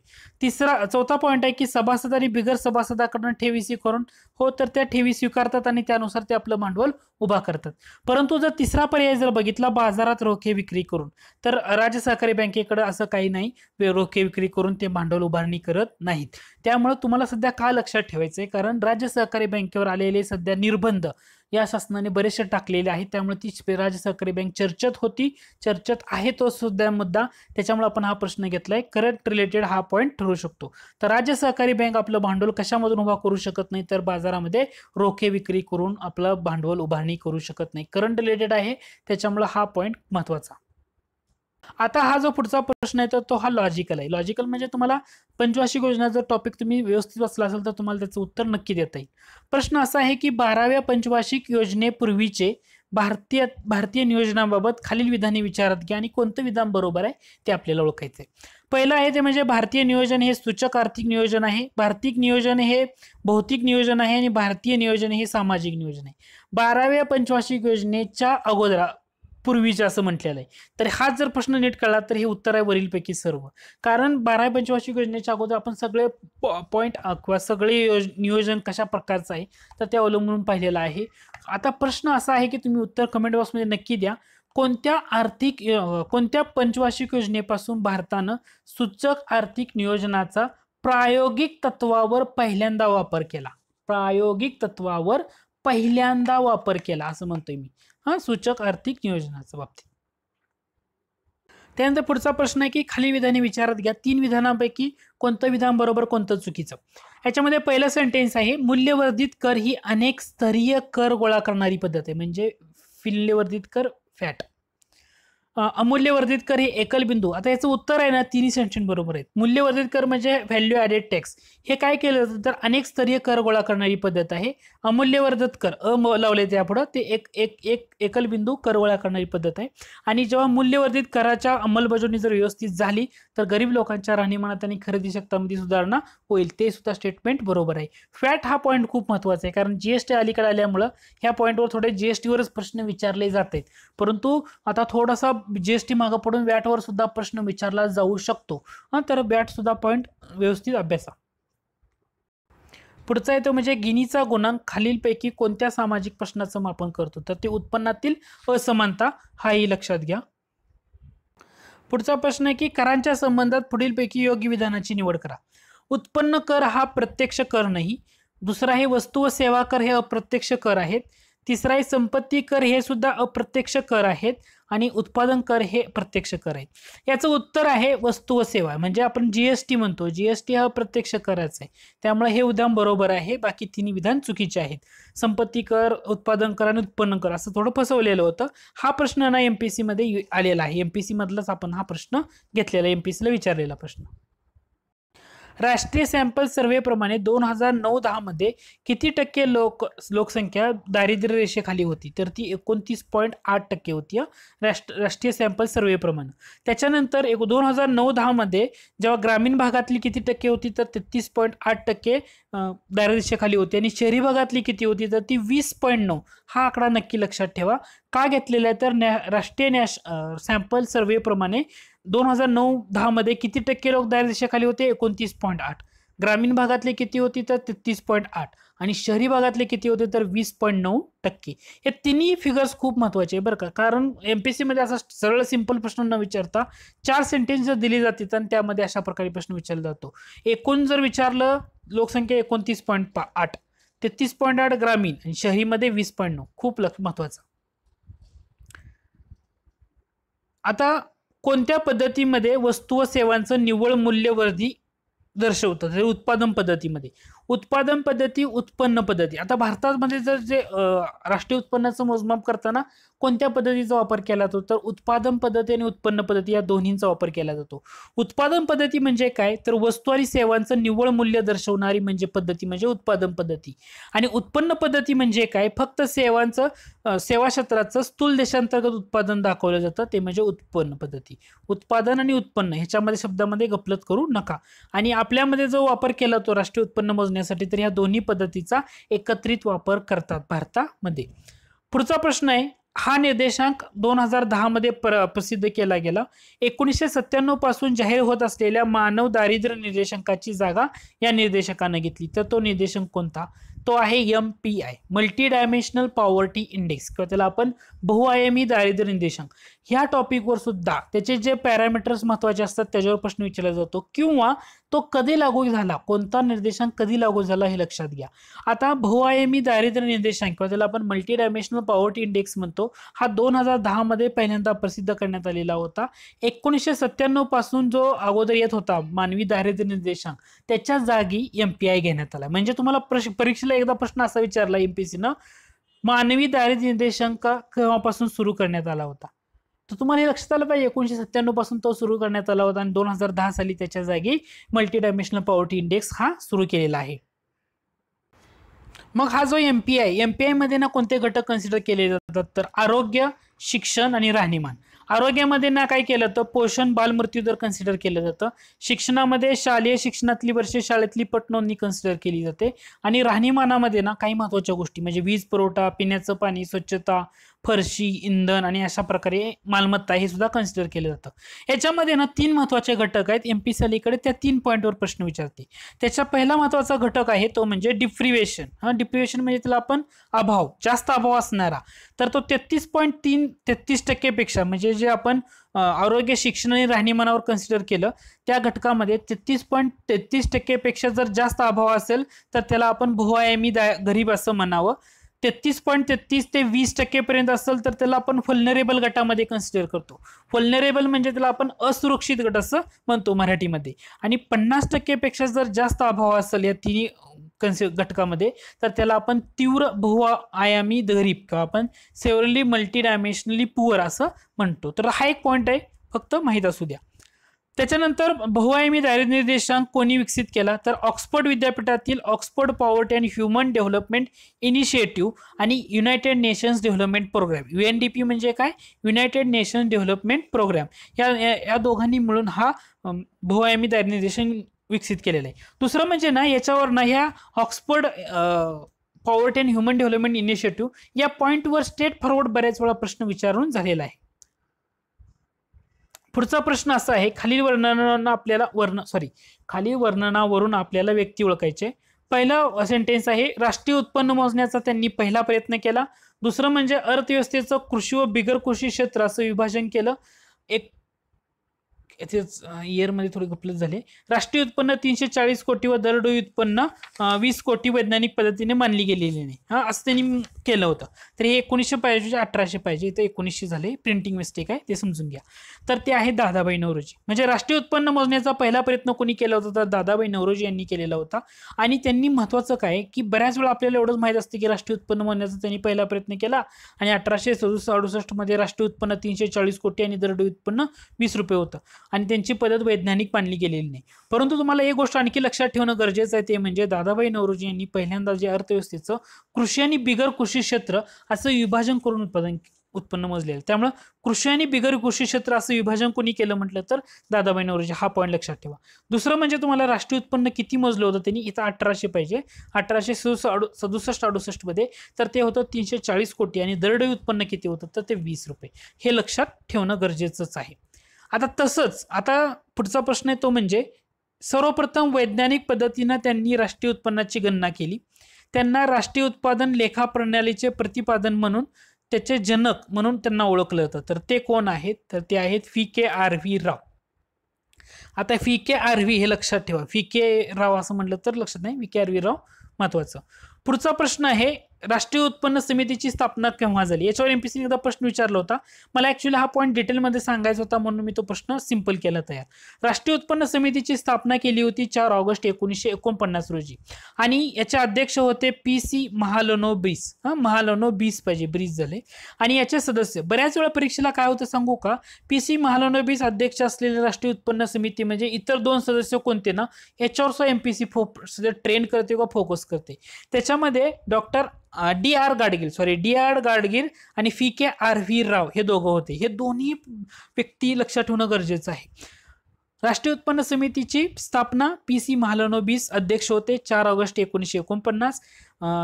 चौथा पॉईंट आहे की सभासद आणि बिगर सभासदाकडून ठेवी स्वीकारून, हो तर त्या ठेवी स्वीकारतात आणि त्यानुसार ते आपलं भांडवल उभा करतात. परंतु जर तिसरा पर्याय जर बघितला बाजारात रोखे विक्री करून, तर राज्य सहकारी बँकेकडे असं काही नाही, रोखे विक्री करून ते भांडवल उभारणी करत नाहीत. त्यामुळे तुम्हाला सध्या काय लक्षात ठेवायचंय, कारण राज्य सहकारी बँकेवर आलेले सध्या निर्बंध या शासनाने बरेचसे टाकलेले आहेत, त्यामुळे ती राज्य सहकारी बँक चर्चेत होती, चर्चेत आहे तो सुद्धा मुद्दा, त्याच्यामुळे आपण हा प्रश्न घेतलाय. करंट रिलेटेड हा पॉईंट ठरू शकतो. तर राज्य सहकारी बँक आपलं भांडवल कशामधून उभा करू शकत नाही, तर बाजारामध्ये रोखे विक्री करून आपलं भांडवल उभारणी करू शकत नाही. करंट रिलेटेड आहे, त्याच्यामुळे हा पॉईंट महत्वाचा. आता हा जो पुढचा प्रश्न आहे तो हा लॉजिकल आहे. लॉजिकल म्हणजे तुम्हाला पंचवार्षिक योजना जर टॉपिक तुम्ही व्यवस्थित वाचला असेल तर तुम्हाला त्याचं उत्तर नक्की देता येईल. प्रश्न असा आहे की 12व्या पंचवार्षिक योजनेपूर्वीचे भारतीय नियोजनाबाबत खालील विधाने विचारात घ्या आणि कोणतं विधान बरोबर आहे ते आपल्याला ओळखायचंय. पहिलं आहे ते म्हणजे भारतीय नियोजन हे सूचक आर्थिक नियोजन आहे, भारतीय नियोजन हे भौतिक नियोजन आहे आणि भारतीय नियोजन हे सामाजिक नियोजन आहे. 12व्या पंचवार्षिक योजनेच्या अगोदर पूर्वीचे असं म्हटलेलं आहे. तर हा जर प्रश्न नीट कळला तर हे उत्तर आहे वरीलपैकी सर्व. कारण 12व्या पंचवार्षिक योजनेच्या अगोदर आपण सगळे पॉईंट किंवा सगळे नियोजन कशा प्रकारचं आहे तर ते अवलंबून पाहिलेलं आहे. आता प्रश्न असा आहे की तुम्ही उत्तर कमेंट बॉक्समध्ये नक्की द्या. कोणत्या पंचवार्षिक योजनेपासून भारतानं सूचक आर्थिक नियोजनाचा प्रायोगिक तत्वावर पहिल्यांदा वापर केला? प्रायोगिक तत्वावर पहिल्यांदा वापर केला असं म्हणतोय मी, सूचक आर्थिक नियोजनाच्या बाबतीत. त्यानंतर पुढचा प्रश्न आहे की खाली विधाने विचारात घ्या. 3 विधानांपैकी कोणतं विधान बरोबर, कोणतं चुकीचं. याच्यामध्ये पहिलं सेंटेन्स आहे मूल्यवर्धित कर ही अनेक स्तरीय कर गोळा करणारी पद्धत आहे, म्हणजे मूल्यवर्धित कर फॅट. अमूल्यवर्धित कर हे एकल बिंदू. आता याचं उत्तर आहे ना, तिन्ही सेंटेन्स बरोबर आहेत. मूल्यवर्धित कर म्हणजे व्हॅल्यू ॲडेड टॅक्स, हे काय केलं जातं तर अनेक स्तरीय कर गोळा करणारी पद्धत आहे. अमूल्यवर्धित कर लावले त्यापुढं ते एक एकल बिंदू कर गोळा करणारी पद्धत आहे. आणि जेव्हा मूल्यवर्धित कराच्या अंमलबजावणी जर व्यवस्थित झाली तर गरीब लोकांच्या राहणीमानात आणि खरेदी शक्तीमध्ये सुधारणा होईल, ते सुद्धा स्टेटमेंट बरोबर आहे. फॅट हा पॉईंट खूप महत्वाचा आहे, कारण जीएसटी अलीकडे आल्यामुळं ह्या पॉईंटवर थोडे जीएसटीवरच प्रश्न विचारले जात आहेत. परंतु आता थोडासा जीएसटी मागं पडून वॅटवर सुद्धा प्रश्न विचारला जाऊ शकतो, तर वॅट सुद्धा पॉईंट व्यवस्थित अभ्यासा. पुढचा आहे तो म्हणजे गिनीचा गुणांक खालीलपैकी कोणत्या सामाजिक प्रश्नाचं मापन करतो, तर ते उत्पन्नातील असमानता, हाही लक्षात घ्या. पुढचा प्रश्न आहे की करांच्या संबंधात पुढीलपैकी योग्य विधानाची निवड करा. उत्पन्न कर हा प्रत्यक्ष कर नाही. दुसरा आहे वस्तू व सेवा कर हे अप्रत्यक्ष कर आहेत. तिसरा आहे संपत्ती कर हे सुद्धा अप्रत्यक्ष कर आहेत आणि उत्पादन कर हे प्रत्यक्ष कर आहेत. याचं उत्तर आहे वस्तू व सेवा, म्हणजे आपण जीएसटी म्हणतो, जीएसटी हा प्रत्यक्ष कराचा आहे, त्यामुळे हे विधान बरोबर आहे. बाकी तिन्ही विधान चुकीचे आहेत. संपत्ती कर, उत्पादन कर आणि उत्पन्न कर असं थोडं फसवलेलं होतं. हा प्रश्न ना एमपीएससी मध्ये आलेला आहे, एमपीएससी मधलाच आपण हा प्रश्न घेतलेला, एमपीएससी ला विचारलेला प्रश्न. राष्ट्रीय सॅम्पल सर्व्हेप्रमाणे 2009-10 मध्ये किती टक्के लोकसंख्या दारिद्र्य रेषेखाली होती, तर ती 29.8% होती राष्ट्रीय सॅम्पल सर्व्हेप्रमाणे. त्याच्यानंतर 2009-10 मध्ये जेव्हा ग्रामीण भागातली किती टक्के होती तर 33.8% दारिद्र्य रेषेखाली होती आणि शहरी भागातली किती होती तर ती 20.9. हा आकडा नक्की लक्षात ठेवा. का घेतलेला आहे तर राष्ट्रीय सॅम्पल सर्व्हेप्रमाणे 2009-10 मध्ये किती टक्के लोक दारिद्र्य रेषेखाली होते, 29.8. ग्रामीण भागातले किती होती तर 33.8 आणि शहरी भागातले किती होते तर 20.9%. हे तिन्ही फिगर्स खूप महत्वाचे आहे बरं का, कारण एमपीएससी मध्ये असा सरळ सिंपल प्रश्न न विचारता 4 सेंटेन्स जर दिली जातात आणि त्यामध्ये अशा प्रकारे प्रश्न विचारला जातो. एकूण जर विचारलं लोकसंख्या 29.8, 33.8 ग्रामीण आणि शहरीमध्ये 20.9, खूप महत्वाचं. आता कोणत्या पद्धतीमध्ये वस्तू व सेवांचं निव्वळ मूल्यवर्धी दर्शवतात, हे उत्पादन पद्धतीमध्ये. उत्पादन पद्धती, उत्पन्न पद्धती. आता भारतामध्ये जर जे राष्ट्रीय उत्पन्नाचं मोजमाप करताना कोणत्या पद्धतीचा वापर केला जातो तर उत्पादन पद्धती आणि उत्पन्न पद्धती या दोन्हींचा वापर केला जातो. उत्पादन पद्धती म्हणजे काय तर वस्तू आणि सेवांचं निव्वळ मूल्य दर्शवणारी म्हणजे पद्धती म्हणजे उत्पादन पद्धती. आणि उत्पन्न पद्धती म्हणजे काय, फक्त सेवा क्षेत्राचं स्थूल देशांतर्गत उत्पादन दाखवलं जातं, ते म्हणजे उत्पन्न पद्धती. उत्पादन आणि उत्पन्न ह्याच्यामध्ये शब्दामध्ये गफलत करू नका. आणि आपल्यामध्ये जो वापर केला तो राष्ट्रीय उत्पन्न मोजण्यासाठी तर ह्या दोन्ही पद्धतीचा एकत्रित वापर करतात भारतामध्ये. पुढचा प्रश्न आहे हा निर्देशांक 2010 मध्ये प्रसिद्ध केला गेला. 1997 पासून जाहीर होत असलेल्या मानव दारिद्र्य निर्देशांकाची जागा या निर्देशकाने घेतली. तर तो निर्देशांक कोणता? तो आहे MPI, multi dimensional poverty index, किंवा त्याला आपण बहुआयामी दारिद्र्य निर्देशांक. ह्या टॉपिकवर सुद्धा त्याचे जे पॅरामीटर्स महत्वाचे असतात त्याच्यावर प्रश्न विचारला जातो, किंवा तो कधी लागू झाला, कोणता निर्देशांक कधी लागू झाला हे लक्षात घ्या. आता बहुआयामी दारिद्र्य निर्देशांक, किंवा त्याला आपण मल्टी डायमेन्शनल पॉवर्टी इंडेक्स म्हणतो, हा 2010 मध्ये पहिल्यांदा प्रसिद्ध करण्यात आलेला होता. 1997 पासून जो अगोदर येत होता मानवी दारिद्र्य निर्देशांक, त्याच्या जागी MPI घेण्यात आला. म्हणजे तुम्हाला परीक्षेला एकदा प्रश्न असा विचारला MPSCनं, मानवी दारिद्र्य निर्देशांक केव्हापासून सुरू करण्यात आला होता, तर तुम्हाला हे लक्षात आलं पाहिजे 1997 पासून तो सुरू करण्यात आला होता आणि 2010 साली त्याच्या जागी मल्टी डायमेन्शनल पॉवर्टी इंडेक्स हा सुरू केलेला आहे. मग हा जो MPI मध्ये ना कोणते घटक कन्सिडर केले जातात, तर आरोग्य, शिक्षण आणि राहणीमान. आरोग्यामध्ये ना काय केलं तर पोषण, बालमृत्यू दर कन्सिडर केलं जातं. शिक्षणामध्ये शालेय शिक्षणातली वर्षे, शाळेतली पट नोंदणी कन्सिडर केली जाते. आणि राहणीमानामध्ये ना काही महत्वाच्या गोष्टी म्हणजे वीज पुरवठा, पिण्याचं पाणी, स्वच्छता, फरशी, इंधन आणि अशा प्रकारे मालमत्ता हे सुद्धा कन्सिडर केलं जातं. याच्यामध्ये ना 3 महत्वाचे घटक आहेत. MPSC अलीकडे त्या 3 पॉईंटवर प्रश्न विचारते. त्याचा पहिला महत्वाचा घटक आहे तो म्हणजे डिप्रिवेशन. डिप्रिवेशन म्हणजे त्याला आपण अभाव, जास्त अभाव असणारा. तर तो 33.33% पेक्षा, म्हणजे जे आपण आरोग्य, शिक्षण आणि राहणीमानावर कन्सिडर केलं त्या घटकामध्ये 33.33% पेक्षा जर जास्त अभाव असेल तर त्याला आपण बहुआयामी गरीब असं म्हणावं. 33.33 ते 20% पर्यंत असेल तर त्याला आपण व्हल्नरेबल गटामध्ये कन्सिडर करतो. व्हल्नरेबल म्हणजे त्याला आपण असुरक्षित गट असं म्हणतो मराठीमध्ये. आणि 50% पेक्षा जर जास्त अभाव असेल या तिन्ही घटकामध्ये तर त्याला आपण तीव्र बहुआयामी गरीब, किंवा आपण सेव्हरली मल्टी डायमेन्शनली पुअर असं म्हणतो. तर हा एक पॉईंट आहे, फक्त माहीत असू द्या. त्याच्यानंतर बहुआयामी दारिद्र्य निर्देशांक कोणी विकसित केला, तर ऑक्सफोर्ड विद्यापीठातील Oxford poverty and human development initiative आणि United Nations development programme, UNDP म्हणजे काय, युनायटेड नेशन्स डेव्हलपमेंट प्रोग्राम, या दोघांनी मिळून हा बहुआयामी दारिद्र्य निर्देशांक विकसित केलेला आहे. दुसरं म्हणजे ना याच्यावर ना ह्या Oxford poverty and human development initiative या पॉईंटवर स्टेट फॉरवर्ड बऱ्याच वेळा प्रश्न विचारून झालेला आहे. पुढचा प्रश्न असा आहे, खालील वर्णनावरून आपल्याला व्यक्ती ओळखायचे. पहिला सेंटेन्स आहे, राष्ट्रीय उत्पन्न मोजण्याचा त्यांनी पहिला प्रयत्न केला. दुसरं म्हणजे अर्थव्यवस्थेचं कृषी व बिगर कृषी क्षेत्र असं विभाजन केलं. एक इयरमध्ये थोडे गपलत झाले. राष्ट्रीय उत्पन्न 340 कोटी व दरडोई उत्पन्न 20 कोटी वैज्ञानिक पद्धतीने मानली गेलेली नाही, असं त्यांनी केलं होतं. तर हे 1900 पाहिजे, 1800 पाहिजे, इथं 1900 झाले, प्रिंटिंग मिस्टेक आहे, ते समजून घ्या. तर ते आहे दादाभाई नौरोजी. म्हणजे राष्ट्रीय उत्पन्न मोजण्याचा पहिला प्रयत्न कोणी केला होता, तर दादाभाई नौरोजी यांनी केलेला होता. आणि त्यांनी महत्वाचं काय की बऱ्याच वेळा आपल्याला एवढंच माहित असतं की राष्ट्रीय उत्पन्न मोजण्याचा त्यांनी पहिला प्रयत्न केला आणि 1867 मध्ये राष्ट्रीय उत्पन्न 340 कोटी आणि दरडोई उत्पन्न 20 रुपये होतं. आणि त्यांची पद्धत वैज्ञानिक मानली गेलेली नाही. परंतु तुम्हाला एक गोष्ट आणखी लक्षात ठेवणं गरजेचं आहे, ते म्हणजे दादाभाई नौरोजी यांनी पहिल्यांदा जे अर्थव्यवस्थेचं कृषी आणि बिगर कृषी क्षेत्र असं विभाजन करून उत्पन्न मोजलेलं. त्यामुळे कृषी आणि बिगर कृषी क्षेत्र असं विभाजन कोणी केलं म्हटलं तर दादाभाई नौरोजी. हा पॉईंट लक्षात ठेवा. दुसरं म्हणजे तुम्हाला राष्ट्रीय उत्पन्न किती मोजलं होतं त्यांनी, इथं 1800 पाहिजे, 1867-68 मध्ये, तर ते होतं 340 कोटी आणि दरडोई उत्पन्न किती होतं तर ते 20 रुपये. हे लक्षात ठेवणं गरजेचंच आहे. आता पुढचा प्रश्न आहे तो म्हणजे, सर्वप्रथम वैज्ञानिक पद्धतीनं त्यांनी राष्ट्रीय उत्पन्नाची गणना केली. त्यांना राष्ट्रीय उत्पादन लेखा प्रणालीचे प्रतिपादन म्हणून, त्याचे जनक म्हणून त्यांना ओळखलं जातं. तर ते कोण आहेत, तर ते आहेत FK.R.V. राव. आता FK.R.V. हे लक्षात ठेवा, FK राव असं म्हटलं तर लक्षात नाही, FK.R.V. राव महत्वाचं. पुढचा प्रश्न आहे, राष्ट्रीय उत्पन्न समितीची स्थापना केव्हा झाली. याच्यावर MPSC एकदा प्रश्न विचारला होता. मला ऍक्च्युअली हा पॉईंट डिटेलमध्ये सांगायचा होता म्हणून मी तो प्रश्न सिंपल केला तयार. राष्ट्रीय उत्पन्न समितीची स्थापना केली होती 4 ऑगस्ट 1949 रोजी आणि याचे अध्यक्ष होते PC महालनोबिस. महालनोबिस पाहिजे, ब्रिज झाले. आणि याचे सदस्य, बऱ्याच वेळा परीक्षेला काय होतं सांगू का, PC महालनोबिस अध्यक्ष असलेले राष्ट्रीय उत्पन्न समिती म्हणजे इतर 2 सदस्य कोणते ना, याच्यावर सुद्धा MPSC ट्रेन करते व फोकस करते. त्याच्यामध्ये डॉक्टर D.R. गाडगीर आणि FK.R.V. राव हे दोघं होते. हे दोन्ही व्यक्ती लक्षात ठेवणं गरजेचं आहे. राष्ट्रीय उत्पन्न समितीची स्थापना PC महालनोबिस अध्यक्ष होते 4 ऑगस्ट 1949.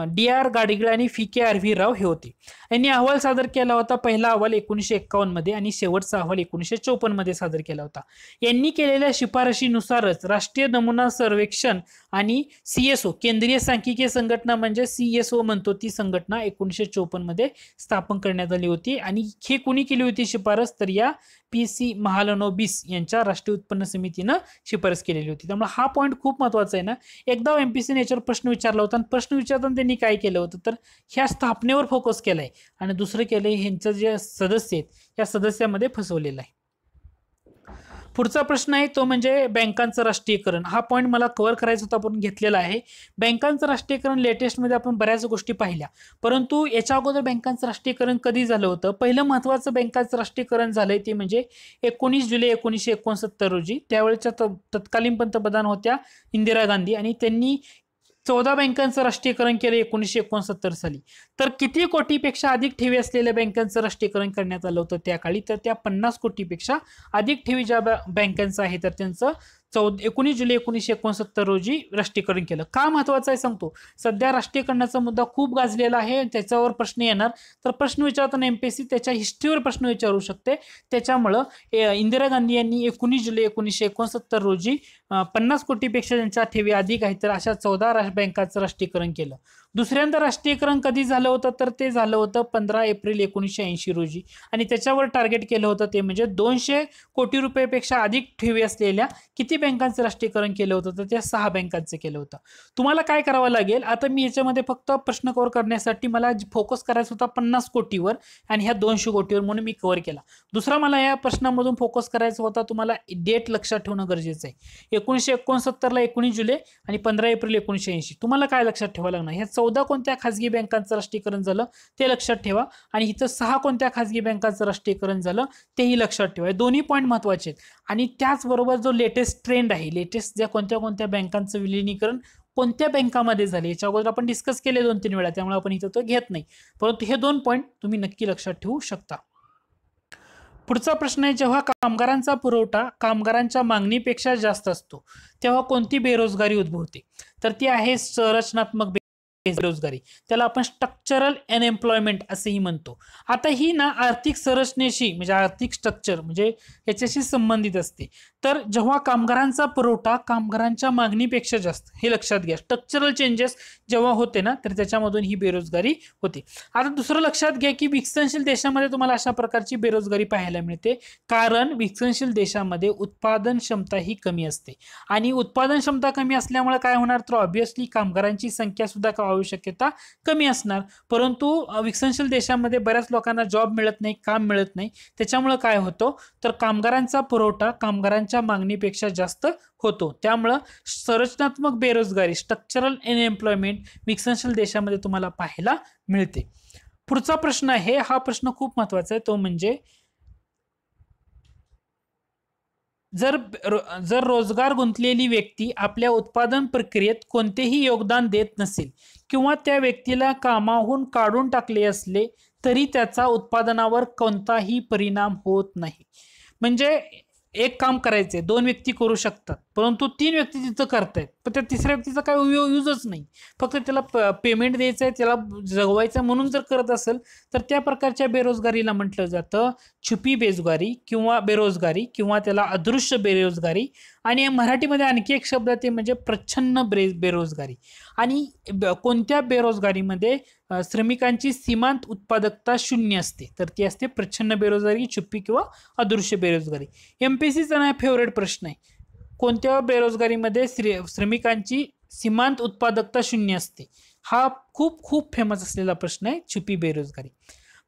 DR गाडगीळ आणि FK राव हे होते. यांनी अहवाल सादर केला होता. पहिला अहवाल 1951 मध्ये आणि शेवटचा अहवाल 1954 मध्ये सादर केला होता. यांनी केलेल्या शिफारशीनुसारच राष्ट्रीय नमुना सर्वेक्षण आणि CSO केंद्रीय सांख्यिकीय संघटना म्हणजे CSO म्हणतो ती संघटना 1954 मध्ये स्थापन करण्यात आली होती. आणि हे कुणी केली होती शिफारस, तर या PC महालनोबिस यांच्या राष्ट्रीय उत्पन्न समितीनं शिफारस केलेली होती. त्यामुळे हा पॉईंट खूप महत्वाचा आहे ना. एकदा MPSC याच्यावर प्रश्न विचारला होता आणि प्रश्न विचारताना त्यांनी काय केलं होतं, तर ह्या स्थापनेवर फोकस केलाय आणि दुसरं केलंय ह्यांचं जे सदस्य आहेत या सदस्यामध्ये फसवलेलं आहे. पुढचा प्रश्न आहे तो म्हणजे बँकांचं राष्ट्रीयकरण. हा पॉईंट मला कव्हर करायचा होता, आपण घेतलेला आहे. बँकांचं राष्ट्रीयकरण लेटेस्ट मध्ये आपण बऱ्याच गोष्टी पाहिल्या, परंतु याच्या अगोदर बँकांचं राष्ट्रीयकरण कधी झालं होतं. पहिलं महत्वाचं बँकांचं राष्ट्रीयकरण झालंय ते म्हणजे 19 जुलै 1969 रोजी. त्यावेळेच्या तत्कालीन पंतप्रधान होत्या इंदिरा गांधी आणि त्यांनी 14 बँकांचं राष्ट्रीयकरण केलं 1969 साली. तर किती कोटीपेक्षा अधिक ठेवी असलेल्या बँकांचं राष्ट्रीयकरण करण्यात आलं होतं त्या काळी, तर त्या 50 कोटीपेक्षा अधिक ठेवी ज्या बँकांचं आहे तर त्यांचं 19 जुलै 1969 रोजी राष्ट्रीयकरण केलं. का महत्वाचं आहे सांगतो. सध्या राष्ट्रीयकरणाचा मुद्दा खूप गाजलेला आहे, त्याच्यावर प्रश्न येणार. तर प्रश्न विचारताना MPSC त्याच्या हिस्ट्रीवर प्रश्न विचारू शकते. त्याच्यामुळं इंदिरा गांधी यांनी 19 जुलै 1969 रोजी 50 कोटीपेक्षा ज्यांच्या ठेवी अधिक आहेत तर अशा 14 बँकांचं राष्ट्रीयकरण केलं. दुसऱ्यांदा राष्ट्रीयकरण कधी झालं होतं, तर ते झालं होतं 15 एप्रिल 1980 रोजी आणि त्याच्यावर टार्गेट केलं होतं ते म्हणजे 200 कोटी रुपयापेक्षा अधिक ठेवी असलेल्या किती बँकांचं राष्ट्रीयकरण केलं होतं, तर त्या 6 बँकांचं केलं होतं. तुम्हाला काय करावं लागेल, आता मी याच्यामध्ये फक्त प्रश्न कव्हर करण्यासाठी मला फोकस करायचा होता 50 कोटीवर आणि ह्या 200 कोटीवर म्हणून मी कव्हर केला. दुसरा मला या प्रश्नामधून फोकस करायचा होता, तुम्हाला डेट लक्षात ठेवणं गरजेचं आहे. 1969 ला 19 जुलै आणि 15 एप्रिल 1980. तुम्हाला काय लक्षात ठेवावं लागणार, ह्या 14 कोणत्या खासगी बँकांचं राष्ट्रीयकरण झालं ते लक्षात ठेवा आणि इथं 6 कोणत्या खासगी बँकांचं राष्ट्रीयकरण झालं तेही लक्षात ठेवा. दोन्ही पॉईंट महत्वाचे आहेत. आणि त्याचबरोबर जो लेटेस्ट ट्रेंड आहे, लेटेस्ट ज्या कोणत्या कोणत्या बँकांचं विलिनीकरण कोणत्या बँकामध्ये झाले याच्या अगोदर आपण डिस्कस केले 2-3 वेळा, त्यामुळे आपण इथं तो घेत नाही, परंतु हे 2 पॉईंट तुम्ही नक्की लक्षात ठेवू शकता. पुढचा प्रश्न आहे, जेव्हा कामगारांचा पुरवठा कामगारांच्या मागणीपेक्षा जास्त असतो तेव्हा कोणती बेरोजगारी उद्भवते, तर ती आहे संरचनात्मक बेरोजगारी. त्याला आपण स्ट्रक्चरल अनएम्प्लॉयमेंट असेही म्हणतो. आता ही ना आर्थिक संरचनेशी म्हणजे आर्थिक स्ट्रक्चर म्हणजे याच्याशी संबंधित असते. तर जेव्हा कामगारांचा पुरवठा कामगारांच्या मागणीपेक्षा जास्त, हे लक्षात घ्या. स्ट्रक्चरल चेंजेस जेव्हा होते ना तर त्याच्यामधून ही बेरोजगारी होते. आता दुसरं लक्षात घ्या की विकसनशील देशामध्ये तुम्हाला अशा प्रकारची बेरोजगारी पाहायला मिळते, कारण विकसनशील देशामध्ये उत्पादन क्षमता ही कमी असते आणि उत्पादन क्षमता कमी असल्यामुळे काय होणार, तर ऑब्व्हियसली कामगारांची संख्या सुद्धा शक्यता कमी असणार. परंतु विकसनशील देशामध्ये बऱ्याच लोकांना जॉब मिळत नाही, काम मिळत नाही. त्याच्यामुळे काय होतं, तर कामगारांचा पुरवठा कामगारांच्या मागणीपेक्षा जास्त होतो. त्यामुळं संरचनात्मक बेरोजगारी स्ट्रक्चरल अनएम्प्लॉयमेंट विकसनशील देशामध्ये तुम्हाला पाहायला मिळते. पुढचा प्रश्न आहे, हा प्रश्न खूप महत्वाचा आहे, तो म्हणजे जर रोजगार गुंतलेली व्यक्ती आपल्या उत्पादन प्रक्रियेत कोणतेही योगदान देत नसेल किंवा त्या व्यक्तीला कामावून काढून टाकले असले तरी त्याचा उत्पादनावर कोणताही परिणाम होत नाही. म्हणजे एक काम करायचंय, 2 व्यक्ती करू शकतात, परंतु 3 व्यक्ती तिथं करतायत, पण त्या तिसऱ्या व्यक्तीचा काय यूजच नाही, फक्त त्याला पेमेंट द्यायचंय, त्याला जगवायचं म्हणून जर करत असेल तर त्या प्रकारच्या बेरोजगारीला म्हटलं जातं छुपी बेरोजगारी किंवा त्याला अदृश्य बेरोजगारी. आणि मराठीमध्ये आणखी एक शब्द ते म्हणजे प्रच्छन्न बेरोजगारी. आणि कोणत्या बेरोजगारीमध्ये श्रमिकांची सीमांत उत्पादकता 0 असते, तर ती असते प्रच्छन्न बेरोजगारी, छुपी किंवा अदृश्य बेरोजगारी. MPSCचा ना फेवरेट प्रश्न आहे, कोणत्या बेरोजगारीमध्ये श्रमिकांची सीमांत उत्पादकता 0 असते. हा खूप खूप फेमस असलेला प्रश्न आहे, छुपी बेरोजगारी.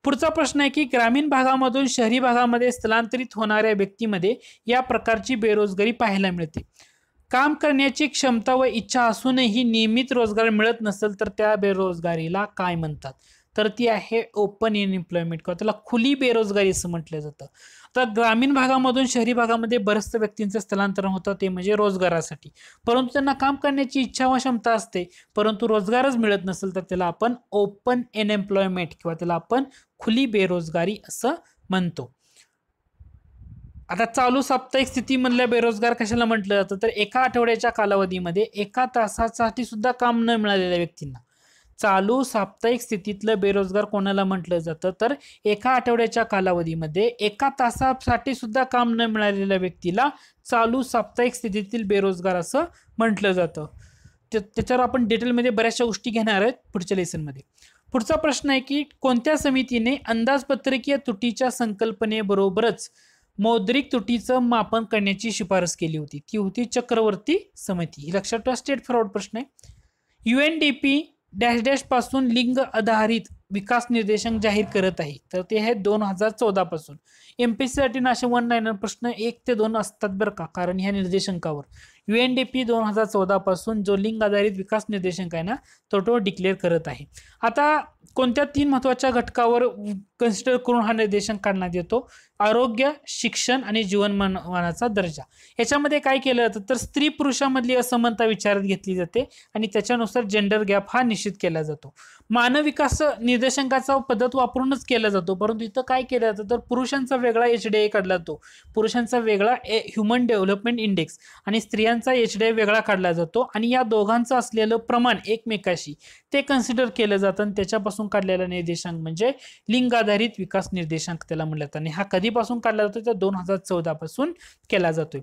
पुढचा प्रश्न आहे की ग्रामीण भागामधून शहरी भागामध्ये स्थलांतरित होणाऱ्या व्यक्तीमध्ये या प्रकारची बेरोजगारी पाहायला मिळते. काम करण्याची क्षमता व इच्छा असूनही नियमित रोजगार मिळत नसेल तर त्या बेरोजगारीला काय म्हणतात, तर ती आहे ओपन अनएम्प्लॉयमेंट किंवा त्याला खुली बेरोजगारी असं म्हटलं जातं. तर ग्रामीण भागामधून शहरी भागामध्ये बरेच व्यक्तींचं स्थलांतरण होतं ते म्हणजे रोजगारासाठी, परंतु त्यांना काम करण्याची इच्छा व क्षमता असते परंतु रोजगारच मिळत नसेल तर त्याला आपण ओपन अनएम्प्लॉयमेंट किंवा त्याला आपण खुली बेरोजगारी असं म्हणतो. आता चालू साप्ताहिक स्थितीमधल्या बेरोजगार कशाला म्हटलं जातं, तर एका आठवड्याच्या कालावधीमध्ये 1 तासासाठी सुद्धा काम न मिळालेल्या व्यक्तींना, चालू साप्ताहिक स्थितीतलं बेरोजगार कोणाला म्हटलं जातं, तर एका आठवड्याच्या कालावधीमध्ये एका तासासाठी सुद्धा काम न मिळालेल्या व्यक्तीला चालू साप्ताहिक स्थितीतील बेरोजगार असं म्हटलं जातं. त्याच्यावर आपण डिटेलमध्ये बऱ्याचशा गोष्टी घेणार आहेत पुढच्या लेसनमध्ये. पुढचा प्रश्न आहे की कोणत्या समितीने अंदाजपत्रकीय तुटीच्या संकल्पनेबरोबरच मौद्रिक तुटीचं मापन करण्याची शिफारस केली होती? ती होती चक्रवर्ती समिती. ही लक्षात ठेवा, स्ट्रेट फॉरवर्ड प्रश्न आहे. UNDP डॅश डॅश पासून लिंग आधारित विकास निर्देशांक जाहीर करत आहे, तर ते आहे 2014 पासून. MPSC साठी ना असे 1 लाईनर प्रश्न 1 ते 2 असतात बरं का, कारण ह्या निर्देशांकावर UNDP 2014 पासून जो लिंग आधारित विकास निर्देशांक आहे ना, तो डिक्लेअर करत आहे. आता कोणत्या 3 महत्वाच्या घटकावर कन्सिडर करून हा निर्देशांक काढण्यात येतो? आरोग्य, शिक्षण आणि जीवनमानाचा दर्जा. याच्यामध्ये काय केलं जातं, तर स्त्री पुरुषामधली असमानता विचारात घेतली जाते आणि त्याच्यानुसार जेंडर गॅप हा निश्चित केला जातो. मानव विकास निर्देशांकाचा पद्धत वापरूनच केला जातो, परंतु इथं काय केलं जातं, तर पुरुषांचा वेगळा HDI काढला जातो, पुरुषांचा वेगळा ह्युमन डेव्हलपमेंट इंडेक्स आणि स्त्रियांचा HDI वेगळा काढला जातो आणि या दोघांचं असलेलं प्रमाण एकमेकाशी ते कन्सिडर केलं जातं आणि त्याच्यापासून काढलेला निर्देशांक म्हणजे लिंग आधारित विकास निर्देशांक त्याला म्हणलं जातं. आणि हा कधीपासून काढला जातो, तर 2014 पासून केला जातोय.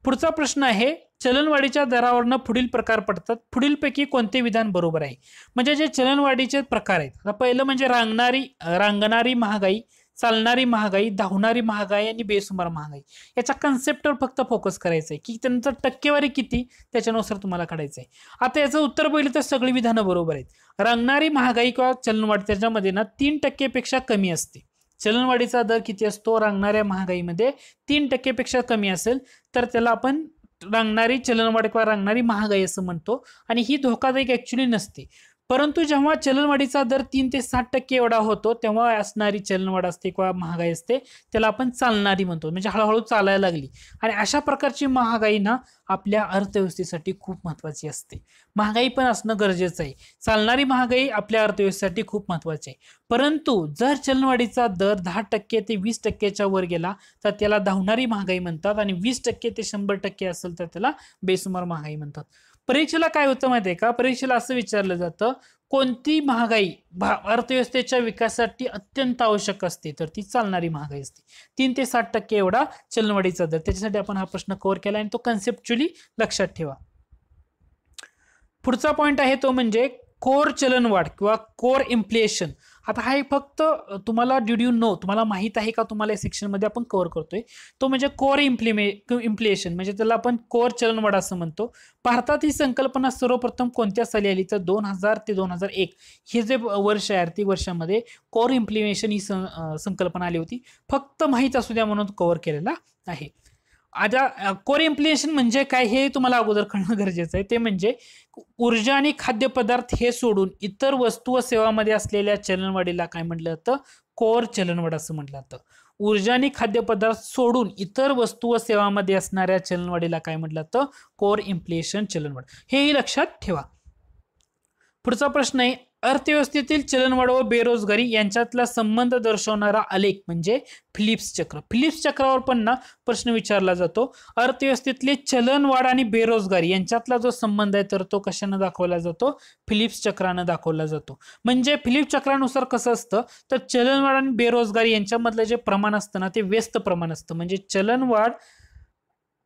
पुढचा प्रश्न आहे, चलनवाढीच्या दरावरनं पुढील प्रकार पडतात, पुढीलपैकी कोणते विधान बरोबर आहे? म्हणजे जे चलनवाढीचे प्रकार आहेत, आता पहिलं म्हणजे रांगणारी महागाई, चालणारी महागाई, धावणारी महागाई आणि बेसुमार महागाई. याच्या कन्सेप्टवर फक्त फोकस करायचं आहे की त्यांचं टक्केवारी किती, त्याच्यानुसार तुम्हाला काढायचं आहे. आता याचं उत्तर बघितलं तर सगळी विधानं बरोबर आहेत. रांगणारी महागाई किंवा चलनवाढ त्याच्यामध्ये ना 3% पेक्षा कमी असते. चलनवाढीचा दर किती असतो? रांगणाऱ्या महागाईमध्ये 3% पेक्षा कमी असेल तर त्याला आपण रांगणारी चलनवाढ किंवा रांगणारी महागाई असं म्हणतो आणि ही धोकादायक ऍक्च्युली नसते. परंतु जेव्हा चलनवाढीचा दर 3 ते 7% एवढा होतो तेव्हा असणारी चलनवाढ असते किंवा महागाई असते त्याला आपण चालणारी म्हणतो, म्हणजे हळूहळू चालायला लागली. आणि अशा प्रकारची महागाई ना आपल्या अर्थव्यवस्थेसाठी खूप महत्वाची असते. महागाई पण असणं गरजेचं आहे. चालणारी महागाई आपल्या अर्थव्यवस्थेसाठी खूप महत्वाची आहे. परंतु जर चलनवाढीचा दर 10% ते 20%च्या वर गेला तर त्याला धावणारी महागाई म्हणतात आणि 20% ते 100% असेल तर त्याला बेसुमार महागाई म्हणतात. परीक्षेला काय होतं माहिती आहे का, परीक्षेला असं विचारलं जातं कोणती महागाई अर्थव्यवस्थेच्या विकासासाठी अत्यंत आवश्यक असते, तर ती चालणारी महागाई असते. 3 ते 7% एवढा चलनवाढीचा दर. त्याच्यासाठी आपण हा प्रश्न कव्हर केला आणि तो कन्सेप्च्युअली लक्षात ठेवा. पुढचा पॉइंट आहे तो म्हणजे कोर चलनवाढ किंवा कोर इन्फ्लेशन. आता हा फक्त तुम्हाला डिड यू नो, तुम्हाला माहित आहे का, तुम्हाला या सेक्शनमध्ये आपण कव्हर करतोय. तो म्हणजे कोर इन्फ्लेशन, म्हणजे त्याला आपण कोर चलनवाढ असं म्हणतो. भारतात ही संकल्पना सर्वप्रथम कोणत्या साली आली, तर 2000 ते 2001 हे जे वर्ष आहे आर्थिक वर्षामध्ये कोर इन्फ्लेशन ही संकल्पना आली होती. फक्त माहीत असू द्या म्हणून कव्हर केलेला आहे. आता कोर इन्फ्लेशन म्हणजे काय हे तुम्हाला अगोदर कळणं गरजेचं आहे. ते म्हणजे ऊर्जा आणि खाद्यपदार्थ हे सोडून इतर वस्तू व सेवांमध्ये असलेल्या चलनवाढीला काय म्हटलं जातं, कोर चलनवाढ असं म्हटलं जातं. ऊर्जा आणि खाद्यपदार्थ सोडून इतर वस्तू व सेवांमध्ये असणाऱ्या चलनवाढीला काय म्हटलं जातं, कोर इन्फ्लेशन चलनवाढ. हेही लक्षात ठेवा. पुढचा प्रश्न आहे, अर्थव्यवस्थेतील चलनवाढ व बेरोजगारी यांच्यातला संबंध दर्शवणारा आलेख म्हणजे फिलिप्स चक्र. फिलिप्स चक्रावर पण ना प्रश्न विचारला जातो. अर्थव्यवस्थेतले चलनवाढ आणि बेरोजगारी यांच्यातला जो संबंध आहे तर तो कशाने दाखवला जातो, फिलिप्स चक्रानं दाखवला जातो. म्हणजे फिलिप्स चक्रानुसार कसं असतं, तर चलनवाढ आणि बेरोजगारी यांच्यामधलं जे प्रमाण असतं ना ते व्यस्त प्रमाण असतं. म्हणजे चलनवाढ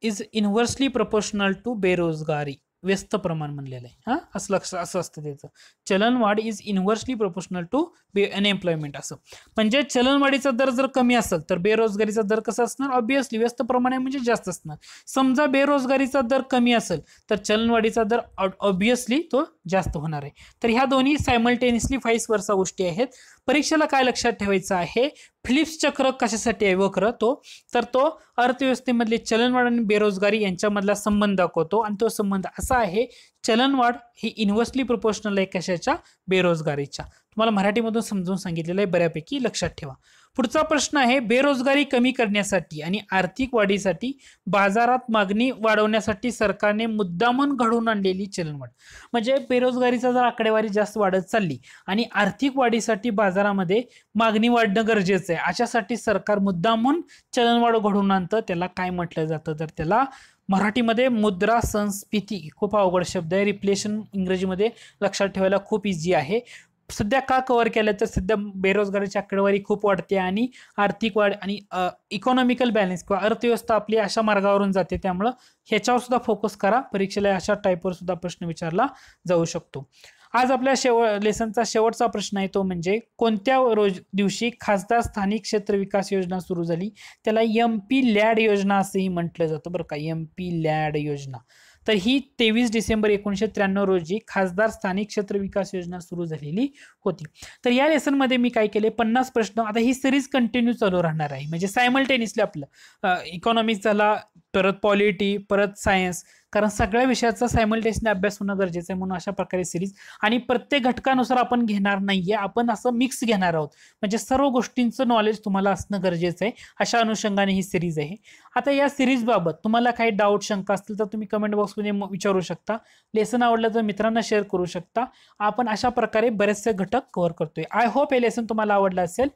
इज इनव्हर्सली प्रोपोर्शनल टू बेरोजगारी, व्यस्त प्रमाण म्हणलेलं आहे. असं असं असतं त्याचं. चलनवाढ is inversely proportional to unemployment असं. म्हणजे चलनवाढीचा दर जर कमी असेल तर बेरोजगारीचा दर कसा असणार, ऑब्विसली व्यस्त प्रमाण आहे म्हणजे जास्त असणार. समजा बेरोजगारीचा दर कमी असेल तर चलनवाढीचा दर ऑब्विसली तो जास्त होणार आहे. तर ह्या दोन्ही सायमल्टेनियसली व्हाईस वर्सा गोष्टी आहेत. परीक्षेला काय लक्षात ठेवायचं आहे, फिलिप्स चक्र कशासाठी आहे वक्र तो, तर तो अर्थव्यवस्थेमधले चलनवाढ आणि बेरोजगारी यांच्यामधला संबंध दाखवतो आणि तो संबंध असा आहे, चलनवाढ ही इन्व्हर्सली प्रोपोर्शनल आहे कशाच्या, बेरोजगारीच्या. तुम्हाला मराठीमधून समजून सांगितलेलं आहे, बऱ्यापैकी लक्षात ठेवा. पुढचा प्रश्न आहे, बेरोजगारी कमी करण्यासाठी आणि आर्थिक वाढीसाठी बाजारात मागणी वाढवण्यासाठी सरकारने मुद्दामून घडवून आणलेली चलनवाढ. म्हणजे बेरोजगारीचा जर आकडेवारी जास्त वाढत चालली आणि आर्थिक वाढीसाठी बाजारामध्ये मागणी वाढणं गरजेचं आहे, अशासाठी सरकार मुद्दामून चलनवाढ घडवून आणतं. त्याला काय म्हटलं जातं, तर त्याला मराठीमध्ये मुद्रा संस्फिती खूप अवघड शब्द आहे, रिफ्लेशन इंग्रजीमध्ये लक्षात ठेवायला खूप इझी आहे. सध्या का कव्हर केलं तर सध्या बेरोजगारीची आकडेवारी खूप वाढते आणि आर्थिक वाढ आणि इकॉनॉमिकल बॅलन्स किंवा अर्थव्यवस्था आपली अशा मार्गावरून जाते, त्यामुळं ह्याच्यावर सुद्धा फोकस करा. परीक्षेला अशा टाईपवर सुद्धा प्रश्न विचारला जाऊ शकतो. आज आपल्या लेसनचा शेवटचा प्रश्न आहे, तो म्हणजे कोणत्या दिवशी खासदार स्थानिक क्षेत्र विकास योजना सुरू झाली? त्याला MP लॅड योजना असंही म्हटलं जातं बरं का, MP लॅड योजना. तर ही 23 डिसेंबर 1993 रोजी खासदार स्थानिक क्षेत्र विकास योजना सुरू झालेली होती. तर या लेसनमध्ये मी काय केले, 50 प्रश्न. आता ही सिरीज कंटिन्यू चालू राहणार आहे, म्हणजे सायमल्टेनियसली आपलं इकॉनॉमिक्स झाला, परत पॉलिटी, परत सायन्स, कारण सगळ्या विषयाचा सायमल्टेनियसली अभ्यास होणं गरजेचं आहे. म्हणून अशा प्रकारे सिरीज, आणि प्रत्येक घटकानुसार आपण घेणार नाहीये, आपण असं मिक्स घेणार आहोत, म्हणजे सर्व गोष्टींचं नॉलेज तुम्हाला असणं गरजेचं आहे. अशा अनुषंगाने ही सिरीज आहे. आता या सिरीज बाबत तुम्हाला काही डाऊट शंका असतील तर तुम्ही कमेंट बॉक्समध्ये विचारू शकता. लेसन आवडलं तर मित्रांना शेअर करू शकता. आपण अशा प्रकारे बरेचसे घटक कव्हर करतोय. आय होप हे लेसन तुम्हाला आवडलं असेल.